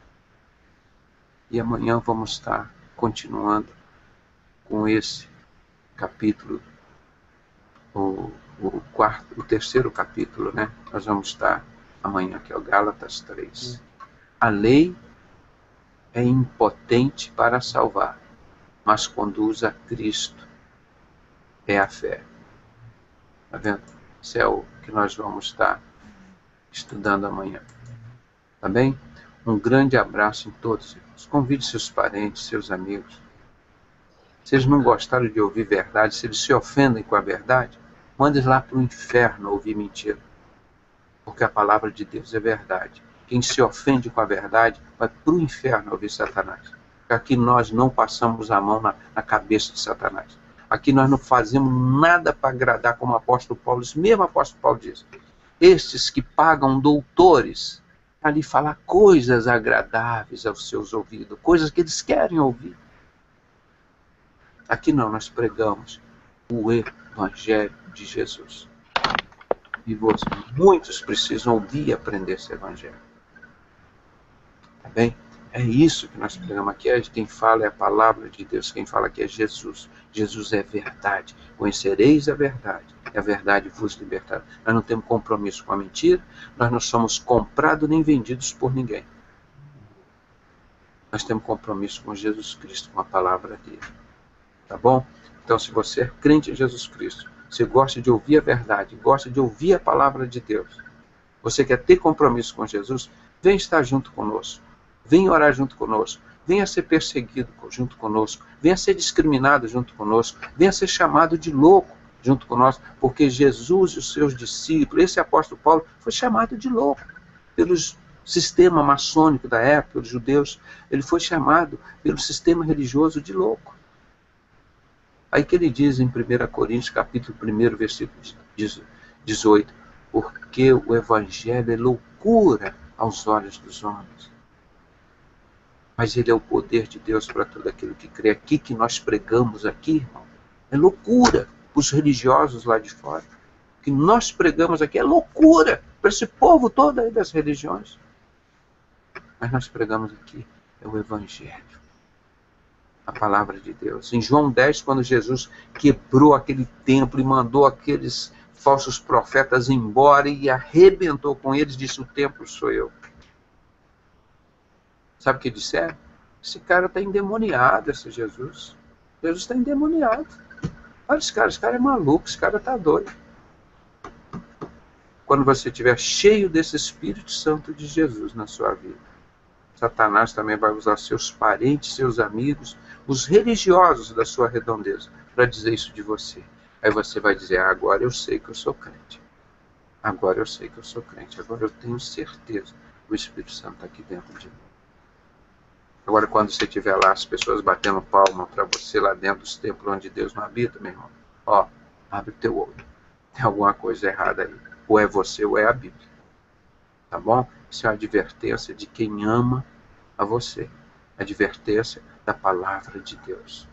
E amanhã vamos estar continuando com esse capítulo, o terceiro capítulo, né? Nós vamos estar amanhã, que é o Gálatas 3. A lei é impotente para salvar, mas conduz a Cristo. É a fé. Tá vendo? Isso é o que nós vamos estar estudando amanhã. Tá bem? Um grande abraço em todos. Convide seus parentes, seus amigos. Se eles não gostaram de ouvir verdade, se eles se ofendem com a verdade, mande eles lá para o inferno ouvir mentira. Porque a palavra de Deus é verdade. Quem se ofende com a verdade vai para o inferno ouvir Satanás. Porque aqui nós não passamos a mão na cabeça de Satanás. Aqui nós não fazemos nada para agradar, como o apóstolo Paulo, esse mesmo apóstolo Paulo diz. Estes que pagam doutores para lhe falar coisas agradáveis aos seus ouvidos, coisas que eles querem ouvir. Aqui não, nós pregamos o Evangelho de Jesus. E muitos precisam ouvir e aprender esse Evangelho. Tá bem? É isso que nós pregamos aqui. Quem fala é a palavra de Deus, quem fala aqui é Jesus. Jesus é verdade. Conhecereis a verdade, e a verdade vos libertará. Nós não temos compromisso com a mentira, nós não somos comprados nem vendidos por ninguém. Nós temos compromisso com Jesus Cristo, com a palavra dele. Tá bom? Então, se você é crente em Jesus Cristo, você gosta de ouvir a verdade, gosta de ouvir a palavra de Deus, você quer ter compromisso com Jesus, vem estar junto conosco, vem orar junto conosco, venha ser perseguido junto conosco, venha ser discriminado junto conosco, venha ser chamado de louco junto conosco, porque Jesus e os seus discípulos, esse apóstolo Paulo, foi chamado de louco pelos sistema maçônico da época, pelos judeus. Ele foi chamado pelo sistema religioso de louco. Aí que ele diz em 1 Coríntios, capítulo 1, versículo 18, porque o Evangelho é loucura aos olhos dos homens. Mas ele é o poder de Deus para todo aquele que crê. Aqui que nós pregamos aqui, irmão, é loucura para os religiosos lá de fora. O que nós pregamos aqui é loucura para esse povo todo aí das religiões. Mas nós pregamos aqui é o Evangelho. A palavra de Deus. Em João 10, quando Jesus quebrou aquele templo e mandou aqueles falsos profetas embora e arrebentou com eles, disse: o templo sou eu. Sabe o que disseram? Esse cara está endemoniado, esse Jesus. Jesus está endemoniado. Olha esse cara é maluco, esse cara está doido. Quando você estiver cheio desse Espírito Santo de Jesus na sua vida, Satanás também vai usar seus parentes, seus amigos, os religiosos da sua redondeza, para dizer isso de você. Aí você vai dizer: agora eu sei que eu sou crente. Agora eu sei que eu sou crente. Agora eu tenho certeza que o Espírito Santo está aqui dentro de mim. Agora, quando você estiver lá, as pessoas batendo palma para você lá dentro dos templos onde Deus não habita, meu irmão, ó, abre o teu olho. Tem alguma coisa errada aí. Ou é você ou é a Bíblia. Tá bom? Isso é uma advertência de quem ama a você. Advertência da palavra de Deus.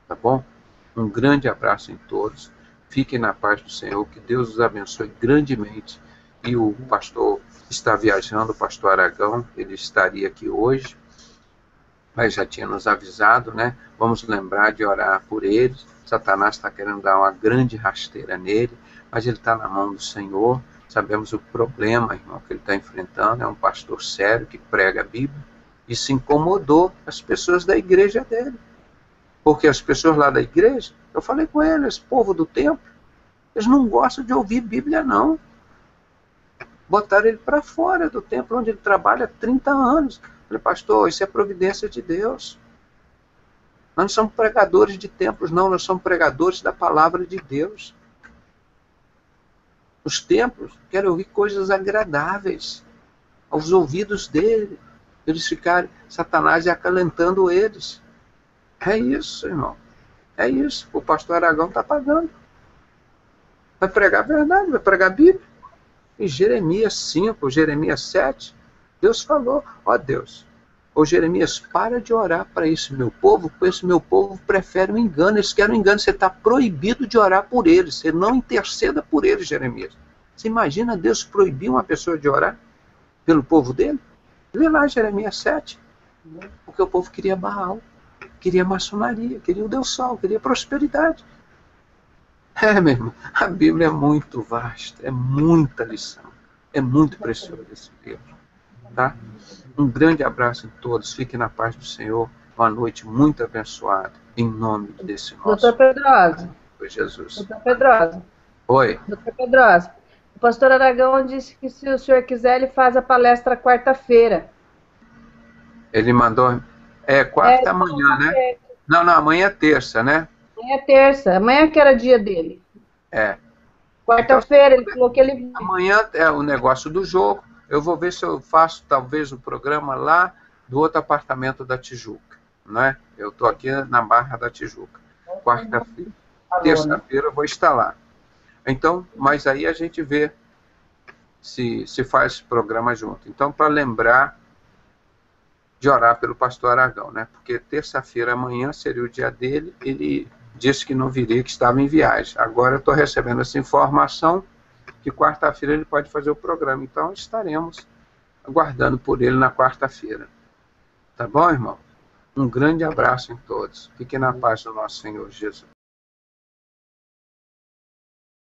Tá bom? Um grande abraço em todos. Fiquem na paz do Senhor. Que Deus os abençoe grandemente. E o pastor está viajando, o pastor Aragão. Ele estaria aqui hoje, mas já tinha nos avisado, né? Vamos lembrar de orar por ele. Satanás está querendo dar uma grande rasteira nele, mas ele está na mão do Senhor. Sabemos o problema, irmão, que ele está enfrentando. É um pastor sério que prega a Bíblia e se incomodou as pessoas da igreja dele. Porque as pessoas lá da igreja, eu falei com eles, povo do templo, eles não gostam de ouvir Bíblia, não. Botaram ele para fora do templo onde ele trabalha há 30 anos. Eu falei, pastor, isso é providência de Deus. Nós não somos pregadores de templos, não, nós somos pregadores da palavra de Deus. Os templos querem ouvir coisas agradáveis aos ouvidos dele. Eles ficarem, Satanás acalentando eles. É isso, irmão. É isso. O pastor Aragão está pagando. Vai pregar a verdade, vai pregar a Bíblia. Em Jeremias 5, Jeremias 7, Deus falou, ó Deus, ô Jeremias, para de orar para esse meu povo, porque esse meu povo prefere o engano, eles querem o engano, você está proibido de orar por eles, você não interceda por eles, Jeremias. Você imagina Deus proibir uma pessoa de orar pelo povo dele? Lê lá Jeremias 7, porque o povo queria Baal, queria maçonaria, queria o Deus Sol, queria prosperidade. É, meu irmão, a Bíblia é muito vasta, é muita lição, é muito precioso esse livro, tá? Um grande abraço em todos, fiquem na paz do Senhor, uma noite muito abençoada, em nome desse nosso... Doutor Pedrosa. Foi Jesus. Doutor Pedrosa. Oi. Doutor Pedrosa, o pastor Aragão disse que se o senhor quiser, ele faz a palestra quarta-feira. Ele mandou... quarta amanhã, né? Não, amanhã é terça, né? Amanhã é terça, amanhã que era dia dele. Quarta-feira, ele falou que ele... Amanhã é o negócio do jogo. Eu vou ver se eu faço, talvez, o programa lá do outro apartamento da Tijuca, né? Eu estou aqui na Barra da Tijuca. Quarta-feira. Terça-feira eu vou estar lá. Então, mas aí a gente vê se faz programa junto. Então, para lembrar de orar pelo pastor Aragão, né? Porque terça-feira, amanhã, seria o dia dele, ele disse que não viria, que estava em viagem. Agora eu estou recebendo essa informação que quarta-feira ele pode fazer o programa. Então estaremos aguardando por ele na quarta-feira. Tá bom, irmão? Um grande abraço em todos. Fiquem na paz do nosso Senhor Jesus.